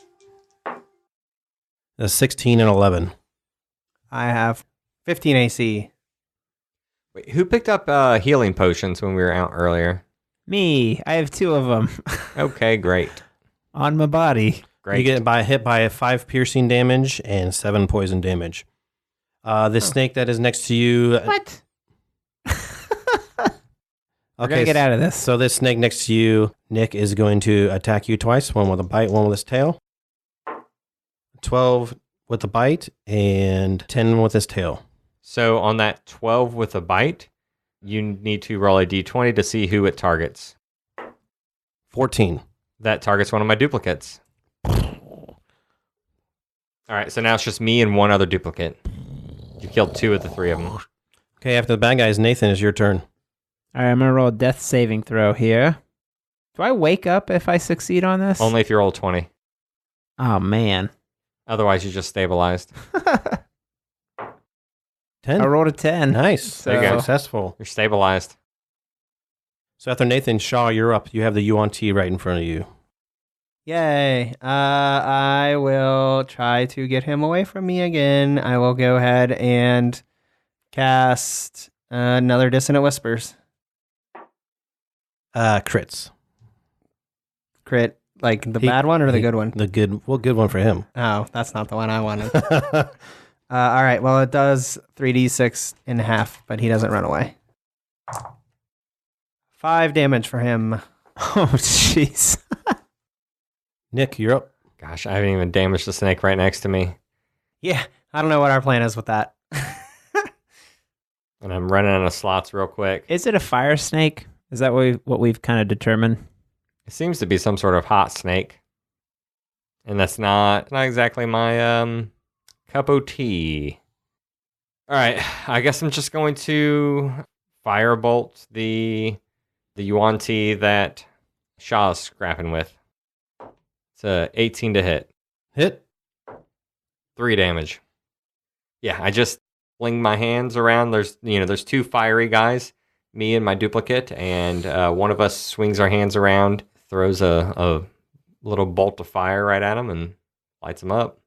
Speaker 3: 16 and 11.
Speaker 4: I have 15 AC.
Speaker 1: Wait, who picked up healing potions when we were out earlier?
Speaker 2: Me. I have 2 of them.
Speaker 1: Okay, great.
Speaker 2: On my body.
Speaker 1: Great.
Speaker 3: You get hit by 5 piercing damage and 7 poison damage. The snake that is next to you.
Speaker 2: What?
Speaker 3: Okay,
Speaker 2: We're gonna get out of this.
Speaker 3: So this snake next to you, Nick, is going to attack you twice. One with a bite, one with his tail. 12 with the bite and 10 with his tail.
Speaker 1: So on that 12 with a bite, you need to roll a d20 to see who it targets.
Speaker 3: 14.
Speaker 1: That targets one of my duplicates. All right, so now it's just me and one other duplicate. You killed 2 of the 3 of them.
Speaker 3: Okay, after the bad guys, Nathan, it's your turn.
Speaker 2: All right, I'm going to roll a death saving throw here. Do I wake up if I succeed on this?
Speaker 1: Only if you roll 20.
Speaker 2: Oh, man.
Speaker 1: Otherwise, you just stabilized.
Speaker 3: 10.
Speaker 2: I rolled a 10.
Speaker 3: Nice.
Speaker 1: There you go.
Speaker 3: Successful.
Speaker 1: You're stabilized.
Speaker 3: So after Nathan, Shaw, you're up. You have the Yuan-Ti right in front of you.
Speaker 4: Yay. I will try to get him away from me again. I will go ahead and cast another Dissonant Whispers.
Speaker 3: Crits.
Speaker 4: Crit, like the bad one or the good one?
Speaker 3: The good one for him.
Speaker 4: Oh, that's not the one I wanted. All right, well, it does 3d6 in half, but he doesn't run away. 5 damage for him.
Speaker 2: Oh, jeez.
Speaker 3: Nick, you're up.
Speaker 1: Gosh, I haven't even damaged the snake right next to me.
Speaker 4: Yeah, I don't know what our plan is with that.
Speaker 1: And I'm running out of slots real quick.
Speaker 2: Is it a fire snake? Is that what we've kind of determined?
Speaker 1: It seems to be some sort of hot snake. And that's not exactly my cup of tea. All right, I guess I'm just going to firebolt the Yuan-Ti that Shah's scrapping with. It's a 18 to hit.
Speaker 3: Hit.
Speaker 1: 3 damage. Yeah, I just fling my hands around. There's 2 fiery guys, me and my duplicate, and one of us swings our hands around, throws a little bolt of fire right at him, and lights him up.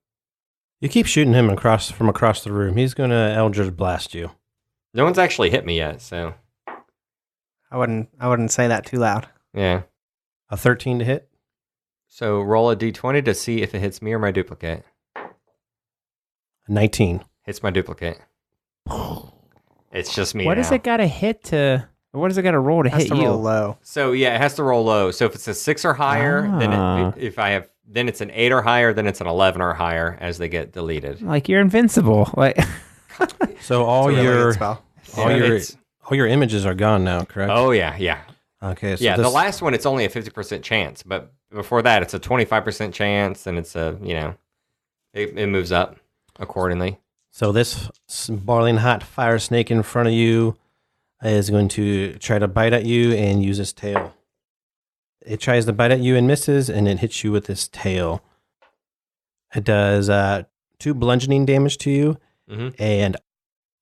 Speaker 3: You keep shooting him from across the room. He's going to Eldritch Blast you.
Speaker 1: No one's actually hit me yet, so
Speaker 4: I wouldn't say that too loud.
Speaker 1: yeah.
Speaker 3: A 13 to hit.
Speaker 1: So roll a d20 to see if it hits me or my duplicate.
Speaker 3: 19.
Speaker 1: Hits my duplicate. It's just me
Speaker 2: What
Speaker 1: now.
Speaker 2: does it got to hit to... What does it got to roll to
Speaker 4: It has
Speaker 2: hit
Speaker 4: to
Speaker 2: you?
Speaker 4: roll low.
Speaker 1: So yeah, it has to roll low. So if it's a 6 or higher, then it's an 8 or higher, then it's an 11 or higher as they get deleted.
Speaker 2: Like, you're invincible. Like,
Speaker 3: So all
Speaker 4: It's a really
Speaker 3: your
Speaker 4: good spell.
Speaker 3: all your images are gone now, correct?
Speaker 1: Oh yeah.
Speaker 3: Okay. So
Speaker 1: Yeah,
Speaker 3: this,
Speaker 1: the last one, it's only a 50% chance, but before that, it's a 25% chance, and it's it moves up accordingly.
Speaker 3: So this boiling hot fire snake in front of you is going to try to bite at you and use its tail. It tries to bite at you and misses, and it hits you with its tail. It does 2 bludgeoning damage to you and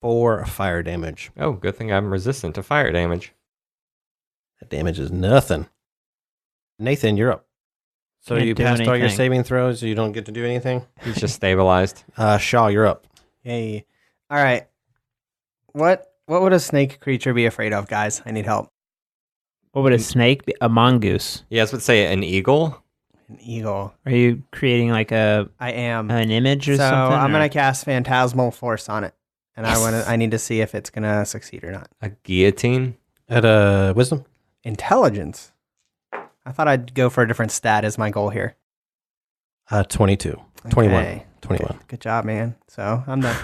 Speaker 3: 4 fire damage.
Speaker 1: Oh, good thing I'm resistant to fire damage.
Speaker 3: That damage is nothing. Nathan, you're up. So
Speaker 2: Can't
Speaker 3: you
Speaker 2: do
Speaker 3: passed all your
Speaker 2: anything.
Speaker 3: saving throws, so you don't get to do anything?
Speaker 1: He's just stabilized.
Speaker 3: Shaw, you're up.
Speaker 4: Yay. All right. What would a snake creature be afraid of, guys? I need help.
Speaker 2: what would a snake be? A mongoose.
Speaker 1: Yeah, I was about to say an eagle.
Speaker 4: An eagle.
Speaker 2: Are you creating like
Speaker 4: I am.
Speaker 2: an image or
Speaker 4: So
Speaker 2: something?
Speaker 4: I'm
Speaker 2: or-
Speaker 4: gonna cast Phantasmal Force on it, and
Speaker 2: Yes.
Speaker 4: I need to see if it's gonna succeed or not.
Speaker 1: A guillotine?
Speaker 3: At a wisdom?
Speaker 4: Intelligence. I thought I'd go for a different stat as my goal here.
Speaker 3: 22. 21.
Speaker 4: Okay.
Speaker 3: 21.
Speaker 4: Good job, man. So I'm done.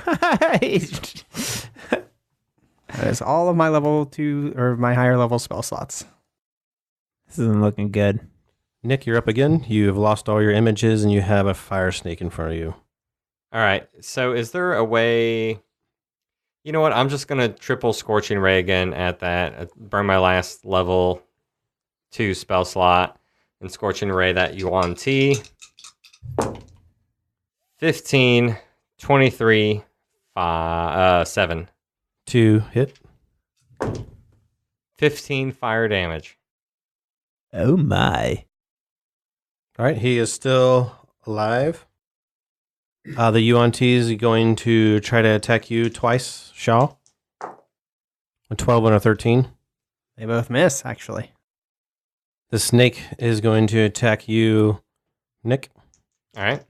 Speaker 2: This
Speaker 4: That is all of my level 2 or my higher level spell slots.
Speaker 2: isn't looking good.
Speaker 3: Nick, you're up again. You have lost all your images and you have a fire snake in front of you.
Speaker 1: All right. So is there a way? You know what? I'm just gonna triple Scorching Ray again at that. Burn my last level 2 spell slot and Scorching Ray that UNT. 15, 23, 7.
Speaker 3: 2 hit.
Speaker 1: 15 fire damage.
Speaker 2: Oh my.
Speaker 3: All right, he is still alive. The UNT is going to try to attack you twice, Shah. A 12 and a 13.
Speaker 4: They both miss, actually.
Speaker 3: The snake is going to attack you, Nick.
Speaker 1: All right.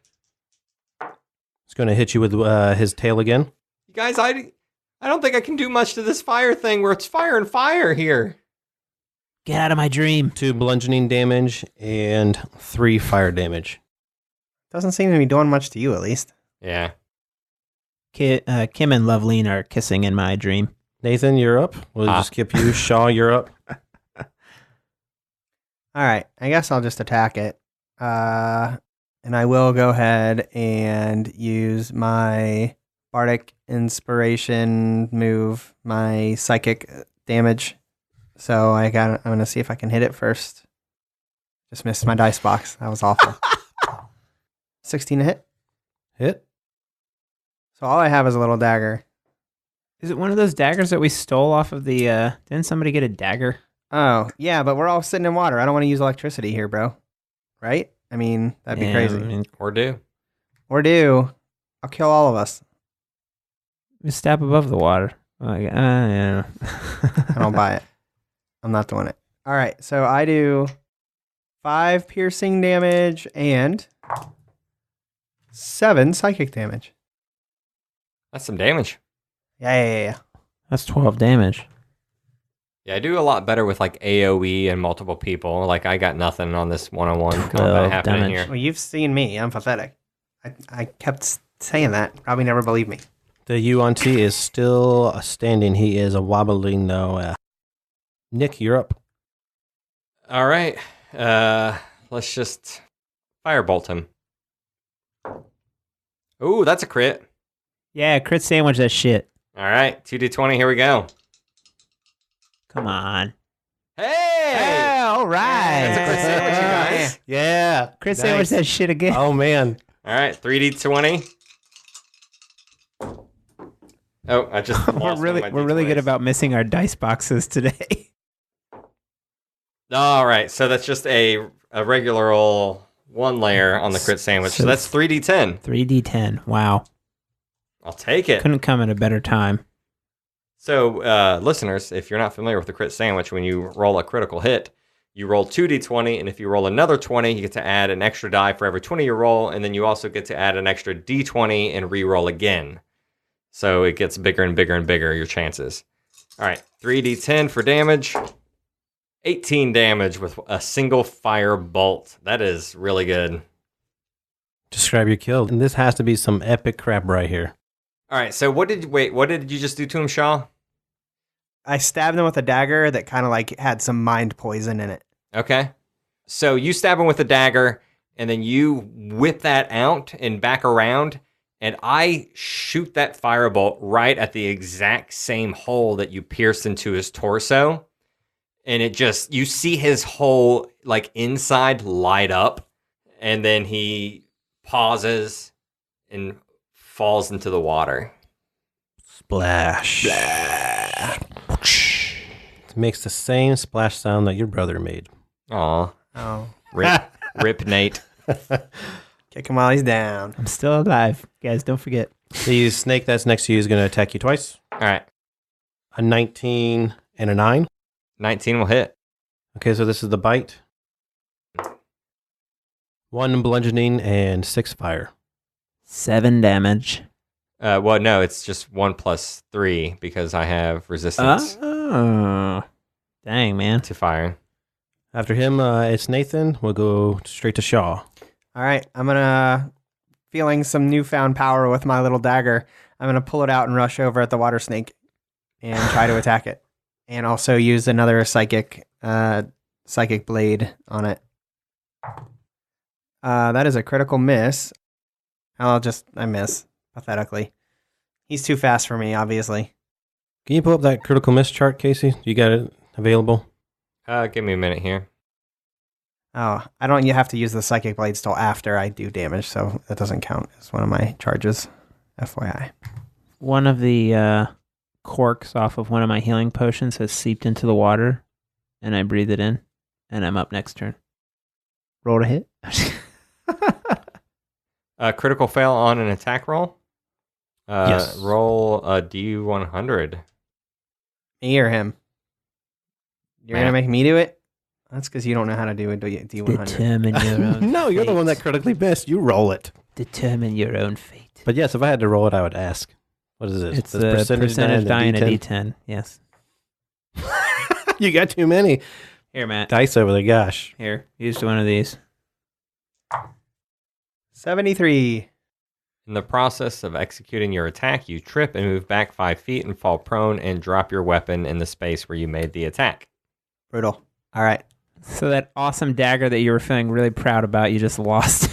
Speaker 3: It's going to hit you with his tail again.
Speaker 1: You guys, I don't think I can do much to this fire thing where it's fire and fire here.
Speaker 2: Get out of my dream.
Speaker 3: 2 bludgeoning damage and 3 fire damage.
Speaker 4: Doesn't seem to be doing much to you, at least.
Speaker 1: Yeah.
Speaker 2: Kim and Loveline are kissing in my dream.
Speaker 3: Nathan, you're up. We'll just skip you. Shaw, you're up.
Speaker 4: All right. I guess I'll just attack it. And I will go ahead and use my Bardic Inspiration move, my psychic damage. So I'm going to see if I can hit it first. Just missed my dice box. That was awful. 16 to hit.
Speaker 3: Hit.
Speaker 4: So all I have is a little dagger.
Speaker 2: Is it one of those daggers that we stole off of the didn't somebody get a dagger?
Speaker 4: Oh, yeah, but we're all sitting in water. I don't want to use electricity here, bro. Right? I mean, that'd be crazy.
Speaker 2: I mean,
Speaker 1: Or do.
Speaker 4: Or do. I'll kill all of us.
Speaker 2: we step above the water. Yeah.
Speaker 4: I don't buy it. I'm not doing it. All right, so I do 5 piercing damage and 7 psychic damage.
Speaker 1: That's some damage.
Speaker 4: Yeah.
Speaker 2: That's 12 damage.
Speaker 1: Yeah, I do a lot better with like AoE and multiple people. Like I got nothing on this one-on-one
Speaker 2: 12
Speaker 1: combat happening
Speaker 2: damage.
Speaker 1: here.
Speaker 4: Well, you've seen me. I'm pathetic. I kept saying that. Probably never believed me.
Speaker 3: The UNT is still standing. He is wobbling though. Nick, you're up.
Speaker 1: All right. Let's just firebolt him. Ooh, that's a crit.
Speaker 2: Yeah, crit sandwich that shit.
Speaker 1: All right, 2d20, here we go.
Speaker 2: Come on.
Speaker 1: Hey!
Speaker 2: All right.
Speaker 1: That's a crit sandwich, you guys.
Speaker 3: Yeah.
Speaker 2: Crit sandwich that shit again.
Speaker 3: Oh, man.
Speaker 1: All right, 3d20. Oh, I just lost
Speaker 2: we're really good about missing our dice boxes today.
Speaker 1: All right, so that's just a regular old one layer on the crit sandwich. So that's 3d10.
Speaker 2: 3d10. Wow.
Speaker 1: I'll take it.
Speaker 2: Couldn't come at a better time.
Speaker 1: So, listeners, if you're not familiar with the crit sandwich, when you roll a critical hit, you roll 2d20, and if you roll another 20, you get to add an extra die for every 20 you roll, and then you also get to add an extra d20 and re-roll again. So it gets bigger and bigger and bigger, your chances. All right, 3d10 for damage. 18 damage with a single fire bolt. That is really good.
Speaker 3: Describe your kill. And this has to be some epic crap right here.
Speaker 1: All right, so what did you just do to him, Shah?
Speaker 4: I stabbed him with a dagger that kind of like had some mind poison in it.
Speaker 1: Okay. So you stab him with a dagger, and then you whip that out and back around, and I shoot that firebolt right at the exact same hole that you pierced into his torso. And it just, you see his whole, like, inside light up, and then he pauses and falls into the water.
Speaker 3: Splash. It makes the same splash sound that your brother made.
Speaker 1: Aw.
Speaker 4: Oh.
Speaker 1: Rip Nate.
Speaker 4: Kick him while he's down.
Speaker 2: I'm still alive. Guys, don't forget.
Speaker 3: The snake that's next to you is going to attack you twice.
Speaker 1: All right.
Speaker 3: A 19 and a 9.
Speaker 1: 19 will hit.
Speaker 3: Okay, so this is the bite. 1 bludgeoning and 6 fire.
Speaker 2: 7 damage.
Speaker 1: Well, no, it's just 1 plus 3 because I have resistance
Speaker 2: Oh. Dang, man.
Speaker 1: to fire.
Speaker 3: After him, it's Nathan. We'll go straight to Shah.
Speaker 4: All right, I'm gonna feeling some newfound power with my little dagger. I'm gonna pull it out and rush over at the water snake and try to attack it, and also use another psychic blade on it. That is a critical miss. I miss pathetically. He's too fast for me, obviously.
Speaker 3: Can you pull up that critical miss chart, Casey? You got it available?
Speaker 1: Give me a minute here.
Speaker 4: Oh, I don't. You have to use the psychic blades till after I do damage, so that doesn't count as one of my charges. FYI.
Speaker 2: One of the corks off of one of my healing potions has seeped into the water, and I breathe it in, and I'm up next turn. Roll to hit.
Speaker 1: Critical fail on an attack roll.
Speaker 3: Yes.
Speaker 1: Roll a D100.
Speaker 4: Me or him? You're
Speaker 1: Matt.
Speaker 4: gonna make me do it? That's because you don't know how to do a D100.
Speaker 2: Determine your own
Speaker 3: No, you're the one that
Speaker 2: fate.
Speaker 3: critically missed. You roll it.
Speaker 2: Determine your own fate.
Speaker 3: But yes, if I had to roll it, I would ask. What is this?
Speaker 2: It's
Speaker 3: Does
Speaker 2: the percentage die in a
Speaker 3: D10?
Speaker 2: D10. Yes.
Speaker 3: You got too many
Speaker 2: Here, Matt.
Speaker 3: dice over there. Gosh.
Speaker 2: Here, use one of these.
Speaker 4: 73.
Speaker 1: In the process of executing your attack, you trip and move back 5 feet and fall prone and drop your weapon in the space where you made the attack.
Speaker 4: Brutal. All right.
Speaker 2: So that awesome dagger that you were feeling really proud about, you just lost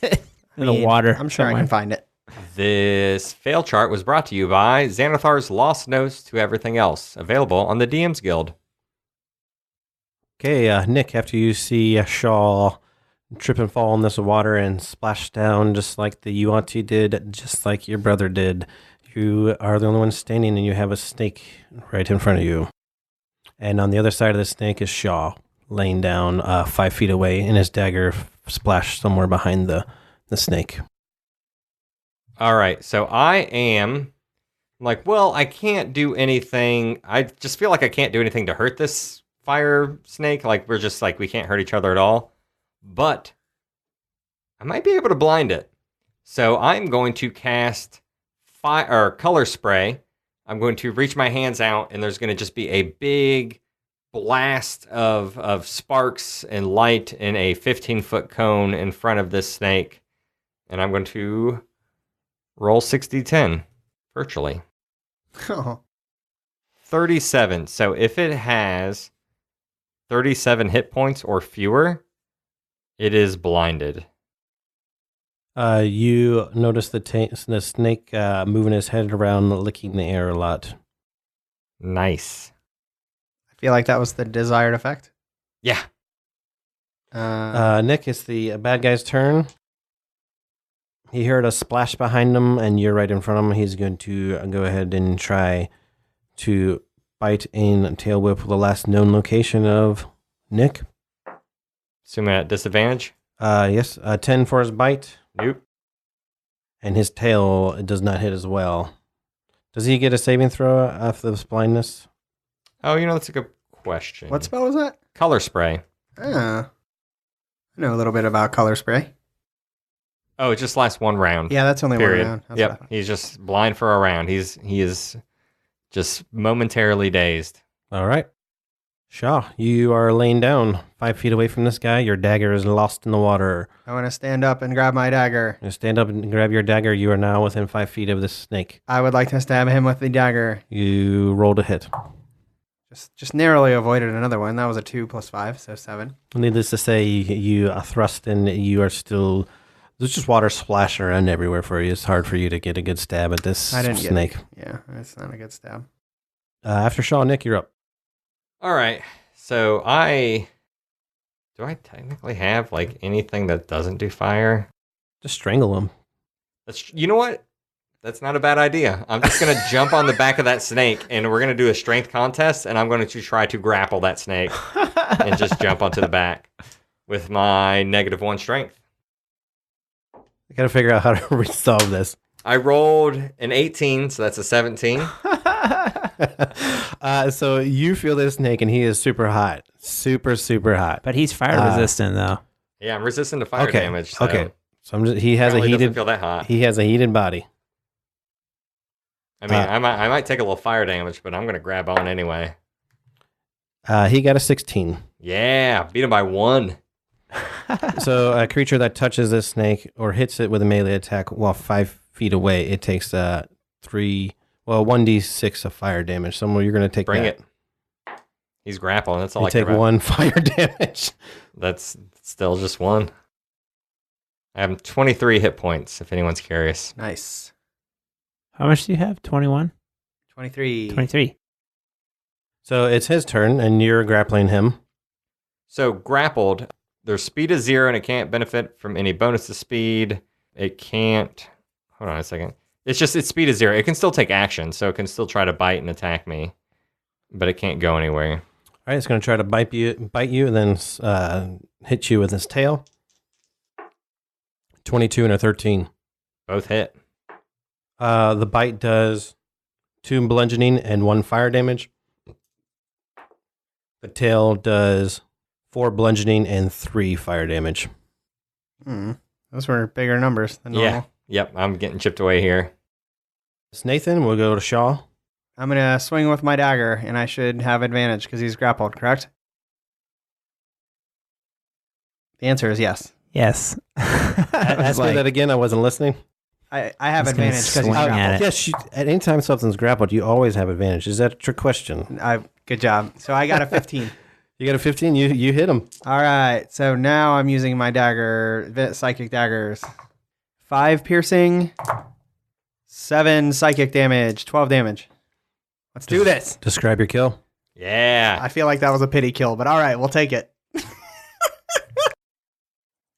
Speaker 2: in the water.
Speaker 4: I'm sure I
Speaker 2: somewhere.
Speaker 4: can find it.
Speaker 1: This fail chart was brought to you by Xanathar's Lost Notes to Everything Else, available on the DM's Guild.
Speaker 3: Okay, Nick, after you see Shaw trip and fall in this water and splash down just like the Yuanti did, just like your brother did, you are the only one standing and you have a snake right in front of you. And on the other side of the snake is Shaw, laying down 5 feet away, and his dagger splashed somewhere behind the snake.
Speaker 1: All right, so I am like, well, I can't do anything. I just feel like I can't do anything to hurt this fire snake. Like, we're just like, we can't hurt each other at all. But I might be able to blind it. So I'm going to cast color spray. I'm going to reach my hands out, and there's going to just be a big blast of sparks and light in a 15-foot cone in front of this snake. And I'm going to roll 60-10 virtually. 37. So if it has 37 hit points or fewer, it is blinded.
Speaker 3: You notice the snake moving his head around, licking the air a lot.
Speaker 1: Nice.
Speaker 4: I feel like that was the desired effect.
Speaker 1: Yeah.
Speaker 3: Nick, it's the bad guy's turn. He heard a splash behind him, and you're right in front of him. He's going to go ahead and try to bite and tail whip the last known location of Nick.
Speaker 1: Assuming at disadvantage?
Speaker 3: Yes, 10 for his bite.
Speaker 1: Nope.
Speaker 3: And his tail does not hit as well. Does he get a saving throw after this blindness?
Speaker 1: Oh, that's a good question.
Speaker 4: What spell was that?
Speaker 1: Color spray?
Speaker 4: I know a little bit about color spray.
Speaker 1: Oh, it just lasts one round.
Speaker 4: Yeah, that's only
Speaker 1: Period.
Speaker 4: one round. That's what I
Speaker 1: Yep.
Speaker 4: thought.
Speaker 1: He's just blind for a round. He is just momentarily dazed.
Speaker 3: All right. Shah, you are laying down 5 feet away from this guy. Your dagger is lost in the water.
Speaker 4: I want to stand up and grab my dagger.
Speaker 3: You stand up and grab your dagger. You are now within 5 feet of this snake.
Speaker 4: I would like to stab him with the dagger.
Speaker 3: You rolled a hit.
Speaker 4: Just narrowly avoided another one. That was a 2 plus 5, so 7.
Speaker 3: Needless to say, you thrust and you are still... There's just water splashing around everywhere for you. It's hard for you to get a good stab at this
Speaker 4: I didn't
Speaker 3: snake.
Speaker 4: Yeah, it's not a good stab.
Speaker 3: After Shaw, Nick, you're up.
Speaker 1: All right. So do I technically have like anything that doesn't do fire?
Speaker 3: Just strangle him.
Speaker 1: You know what? That's not a bad idea. I'm just going to jump on the back of that snake, and we're going to do a strength contest, and I'm going to try to grapple that snake and just jump onto the back with my -1 strength.
Speaker 3: I gotta figure out how to resolve this.
Speaker 1: I rolled an 18, so that's a 17.
Speaker 3: So you feel this snake, and he is super hot. Super, super hot.
Speaker 2: But he's fire resistant, though.
Speaker 1: Yeah, I'm resistant to fire damage. So
Speaker 3: Okay. So he has a
Speaker 1: apparently doesn't
Speaker 3: heated.
Speaker 1: feel that hot.
Speaker 3: He has a heated body.
Speaker 1: I mean, I might take a little fire damage, but I'm gonna grab on anyway.
Speaker 3: He got a 16.
Speaker 1: Yeah, beat him by 1.
Speaker 3: So a creature that touches this snake or hits it with a melee attack while 5 feet away, it takes 1d6 of fire damage. So you're going to take
Speaker 1: Bring
Speaker 3: that.
Speaker 1: it. He's grappling. That's all
Speaker 3: You
Speaker 1: I care
Speaker 3: take
Speaker 1: about.
Speaker 3: 1 fire damage.
Speaker 1: That's still just 1. I have 23 hit points, if anyone's curious.
Speaker 4: Nice.
Speaker 2: How much do you have? 21?
Speaker 4: 23.
Speaker 2: 23.
Speaker 3: So it's his turn, and you're grappling him.
Speaker 1: So grappled, their speed is 0, and it can't benefit from any bonus to speed. It can't... Hold on a second. Its speed is 0. It can still take action, so it can still try to bite and attack me. But it can't go anywhere.
Speaker 3: All right, it's going to try to bite you, and then hit you with his tail. 22 and a 13.
Speaker 1: Both hit.
Speaker 3: The bite does 2 bludgeoning and 1 fire damage. The tail does 4 bludgeoning and 3 fire damage.
Speaker 4: Those were bigger numbers than normal.
Speaker 1: Yeah. Yep, I'm getting chipped away here.
Speaker 3: It's Nathan. We'll go to Shah.
Speaker 4: I'm going to swing with my dagger, and I should have advantage because he's grappled, correct? The answer is yes.
Speaker 2: Yes.
Speaker 3: Ask me that again. I wasn't listening.
Speaker 4: I have
Speaker 2: Just gonna
Speaker 4: advantage because he's
Speaker 2: swing at
Speaker 4: grappled.
Speaker 2: it.
Speaker 3: Yes, at any time something's grappled, you always have advantage. Is that a trick question?
Speaker 4: Good job. So I got a 15.
Speaker 3: You got a 15. You hit him.
Speaker 4: All right. So now I'm using my dagger, psychic daggers. 5 piercing, 7 psychic damage, 12 damage. Let's do this.
Speaker 3: Describe your kill.
Speaker 1: Yeah.
Speaker 4: I feel like that was a pity kill, but all right, we'll take it.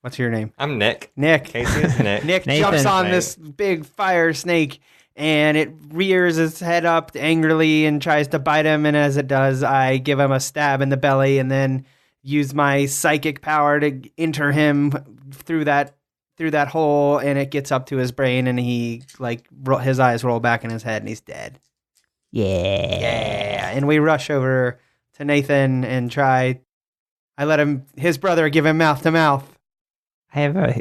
Speaker 4: What's your name?
Speaker 1: I'm Nick.
Speaker 4: Nick.
Speaker 1: Casey is Nick.
Speaker 4: Nick
Speaker 2: Nathan.
Speaker 4: jumps on
Speaker 1: Right.
Speaker 4: this big fire snake, and it rears its head up angrily and tries to bite him. And as it does, I give him a stab in the belly, and then use my psychic power to enter him through that hole, and it gets up to his brain, and he his eyes roll back in his head, and he's dead. Yeah. And we rush over to Nathan and try. I let his brother give him mouth to mouth.
Speaker 2: I have a...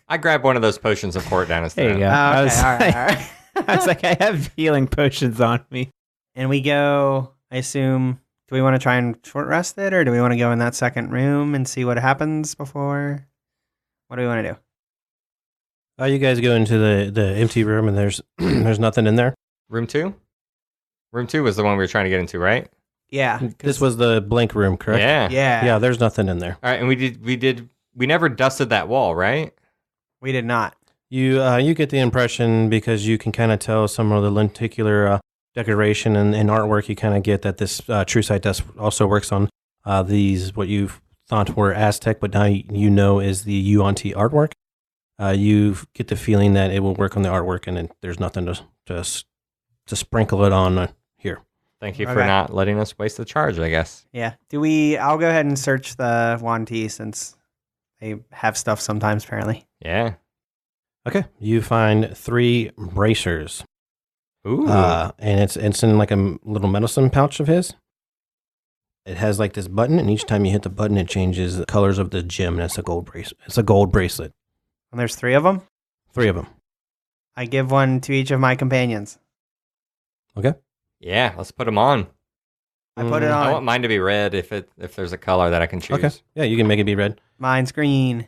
Speaker 1: I grab one of those potions and pour it down his
Speaker 2: There
Speaker 1: throat.
Speaker 2: you go.
Speaker 4: Okay,
Speaker 2: I was
Speaker 4: all
Speaker 2: like,
Speaker 4: right.
Speaker 2: I was like, I have healing potions on me.
Speaker 4: And we go, I assume, do we want to try and short rest it, or do we want to go in that second room and see what happens before? What do we want to do?
Speaker 3: You guys go into the empty room, and there's there's nothing in there.
Speaker 1: Room 2? Room 2 was the one we were trying to get into, right?
Speaker 4: Yeah.
Speaker 3: This was the blank room, correct?
Speaker 1: Yeah.
Speaker 3: Yeah, there's nothing in there.
Speaker 1: All right, and we never dusted that wall, right?
Speaker 4: We did not.
Speaker 3: You get the impression, because you can kind of tell some of the lenticular decoration and artwork, you kind of get that this True Sight Dust also works on these, what you thought were Aztec, but now you know is the UNT artwork. You get the feeling that it will work on the artwork, and there's nothing to sprinkle it on here.
Speaker 1: Thank you for
Speaker 4: Okay.
Speaker 1: not letting us waste the charge, I guess.
Speaker 4: Yeah. I'll go ahead and search the Wanti since they have stuff sometimes, apparently.
Speaker 1: Yeah.
Speaker 3: Okay, you find 3 bracers.
Speaker 1: Ooh.
Speaker 3: And it's in like a little medicine pouch of his. It has like this button, and each time you hit the button, it changes the colors of the gem, and it's a gold bracelet. It's a gold bracelet.
Speaker 4: And there's 3 of them.
Speaker 3: 3 of them.
Speaker 4: I give one to each of my companions.
Speaker 3: Okay.
Speaker 1: Yeah, let's put them on.
Speaker 4: I put it
Speaker 1: I
Speaker 4: on.
Speaker 1: want mine to be red if there's a color that I can choose.
Speaker 3: Okay. Yeah, you can make it be red.
Speaker 4: Mine's green.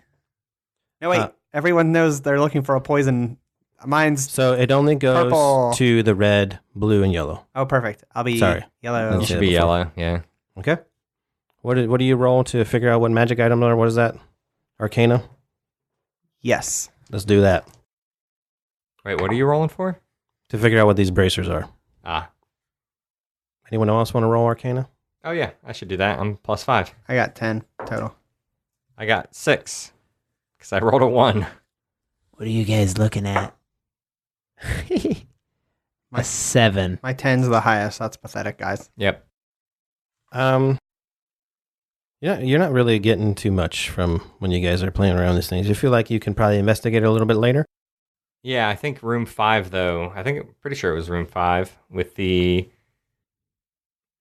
Speaker 4: No, wait. Everyone knows they're looking for a poison. Mine's...
Speaker 3: So it only goes
Speaker 4: Purple.
Speaker 3: to the red, blue, and yellow.
Speaker 4: Oh, perfect. I'll be
Speaker 3: Sorry.
Speaker 4: yellow.
Speaker 1: It
Speaker 3: Okay.
Speaker 1: should be
Speaker 3: before.
Speaker 1: yellow, yeah.
Speaker 3: Okay. What do you roll to figure out what magic item or what is that? Arcana?
Speaker 4: Yes.
Speaker 3: Let's do that.
Speaker 1: Wait, what are you rolling for?
Speaker 3: To figure out what these bracers are.
Speaker 1: Ah.
Speaker 3: Anyone else want to roll Arcana?
Speaker 1: Oh, yeah, I should do that. I'm +5.
Speaker 4: I got 10 total.
Speaker 1: I got 6 because I rolled a 1.
Speaker 2: What are you guys looking at? A 7.
Speaker 4: My 10's the highest. That's pathetic, guys.
Speaker 1: Yep.
Speaker 3: Yeah, you're not really getting too much from when you guys are playing around with these things. You feel like you can probably investigate it a little bit later.
Speaker 1: Yeah, I think room 5, though. I'm pretty sure it was room 5 with the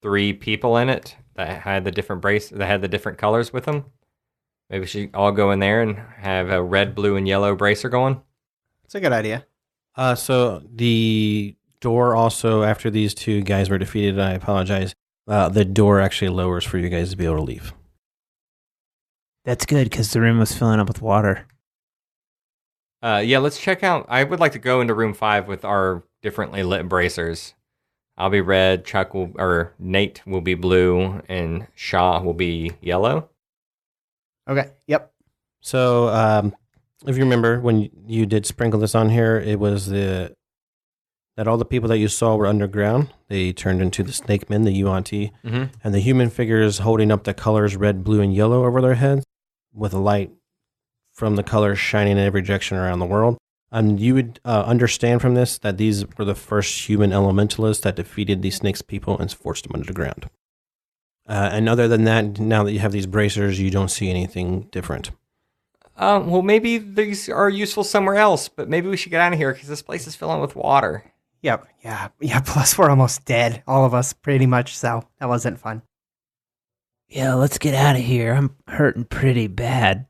Speaker 1: 3 people in it that had the different that had the different colors with them. Maybe we should all go in there and have a red, blue, and yellow bracer going.
Speaker 4: It's a good idea.
Speaker 3: So the door also, after these two guys were defeated, I apologize, the door actually lowers for you guys to be able to leave.
Speaker 2: That's good because the room was filling up with water.
Speaker 1: Yeah, let's check out. I would like to go into room 5 with our differently lit bracers. I'll be red, Nate will be blue, and Shah will be yellow.
Speaker 4: Okay. Yep.
Speaker 3: So, if you remember when you did sprinkle this on here, it was that all the people that you saw were underground. They turned into the snake men, the UNT, and the human figures holding up the colors red, blue, and yellow over their heads with a light from the colors shining in every direction around the world. And you would understand from this that these were the first human elementalists that defeated these snakes people and forced them underground. And other than that, now that you have these bracers, you don't see anything different.
Speaker 1: Well, maybe these are useful somewhere else, but maybe we should get out of here because this place is filling with water.
Speaker 4: Yep. Yeah. Plus, we're almost dead. All of us, pretty much. So that wasn't fun.
Speaker 2: Yeah, let's get out of here. I'm hurting pretty bad.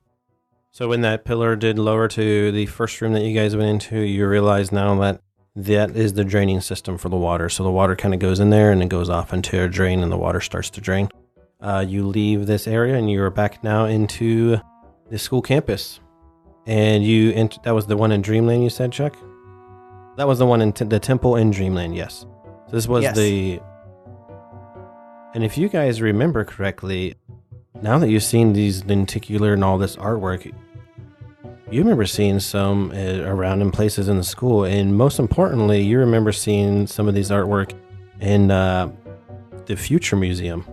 Speaker 3: So when that pillar did lower to the first room that you guys went into, you realize now that is the draining system for the water. So the water kind of goes in there and it goes off into a drain and the water starts to drain. You leave this area and you're back now into the school campus. And that was the one in Dreamland you said, Chuck? That was the one in the temple in Dreamland, yes. So this was and if you guys remember correctly, now that you've seen these lenticular and all this artwork, you remember seeing some around in places in the school, and most importantly, you remember seeing some of these artwork in the Future Museum.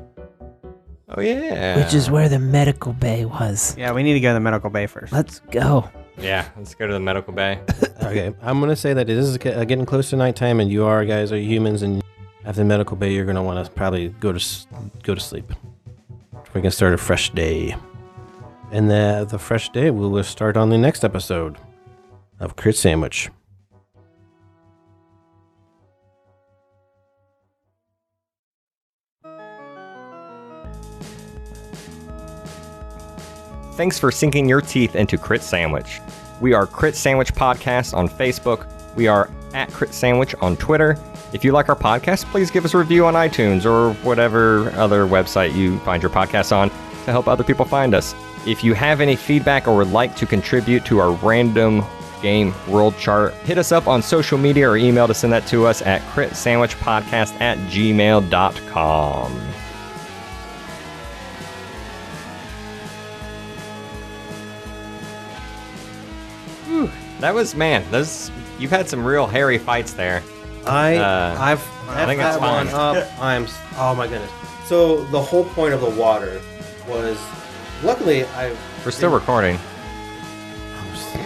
Speaker 1: Oh, yeah.
Speaker 2: Which is where the medical bay was.
Speaker 4: Yeah, we need to go to the medical bay first.
Speaker 2: Let's go.
Speaker 1: Yeah, let's go to the medical bay.
Speaker 3: Okay, I'm going to say that it is getting close to nighttime, and you guys are humans, and at the medical bay, you're going to want to probably go to sleep. We can start a fresh day. And the fresh day we will start on the next episode of Crit Sandwich.
Speaker 1: Thanks for sinking your teeth into Crit Sandwich. We are Crit Sandwich Podcast on Facebook. We are at Crit Sandwich on Twitter. If you like our podcast, please give us a review on iTunes or whatever other website you find your podcasts on to help other people find us. If you have any feedback or would like to contribute to our random game world chart, hit us up on social media or email to send that to us at critsandwichpodcast@gmail.com. Whew, that was, you've had some real hairy fights there.
Speaker 3: I think
Speaker 1: it's fine.
Speaker 3: Oh my goodness. So the whole point of the water was, luckily
Speaker 1: We're still recording.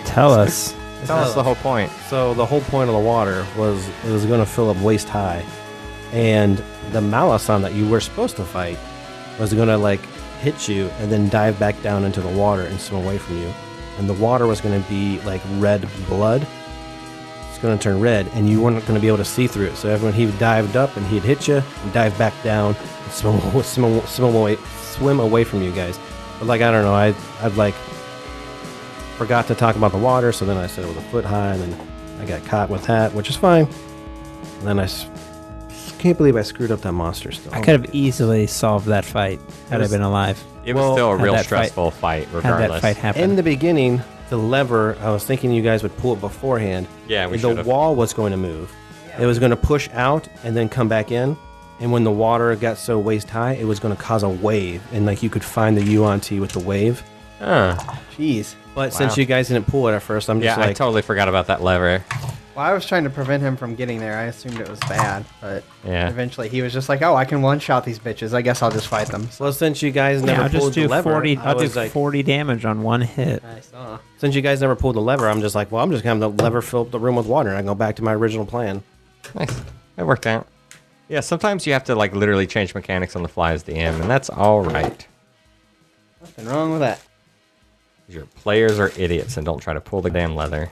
Speaker 2: Tell us.
Speaker 1: That's the whole point.
Speaker 3: So the whole point of the water was it was going to fill up waist high, and the Malasan that you were supposed to fight was going to hit you and then dive back down into the water and swim away from you, and the water was going to be like red blood. It's going to turn red, and you weren't going to be able to see through it. So when he dived up and he'd hit you, and dive back down, and swim away from you guys. But I don't know, I forgot to talk about the water, so then I said it was a foot high, and then I got caught with that, which is fine. And then I can't believe I screwed up that monster still.
Speaker 2: I could have easily solved that fight had I been alive.
Speaker 1: It was still a real stressful fight, regardless.
Speaker 2: Had that fight happen.
Speaker 3: In the beginning, the lever, I was thinking you guys would pull it beforehand.
Speaker 1: Yeah, we should have.
Speaker 3: The wall was going to move. It was going to push out and then come back in. And when the water got so waist high, it was going to cause a wave. And you could find the UNT with the wave.
Speaker 4: Jeez.
Speaker 3: But since you guys didn't pull it at first, I'm just
Speaker 1: I totally forgot about that lever.
Speaker 4: Well, I was trying to prevent him from getting there. I assumed it was bad, but
Speaker 1: Yeah.
Speaker 4: eventually he was just like, "Oh, I can one-shot these bitches. I guess I'll just fight them."
Speaker 3: Well, since you guys never
Speaker 2: I'll just
Speaker 3: pulled
Speaker 2: do
Speaker 3: the lever,
Speaker 2: 40.
Speaker 3: I
Speaker 2: I'll do
Speaker 3: was like,
Speaker 2: 40 damage on one hit.
Speaker 4: I saw.
Speaker 3: since you guys never pulled the lever, I'm just like, well, I'm just going to have the lever fill up the room with water, and I go back to my original plan.
Speaker 1: Nice. That worked out. Yeah, sometimes you have to literally change mechanics on the fly as DM, and that's all right.
Speaker 4: Nothing wrong with that.
Speaker 1: Your players are idiots and don't try to pull the damn lever.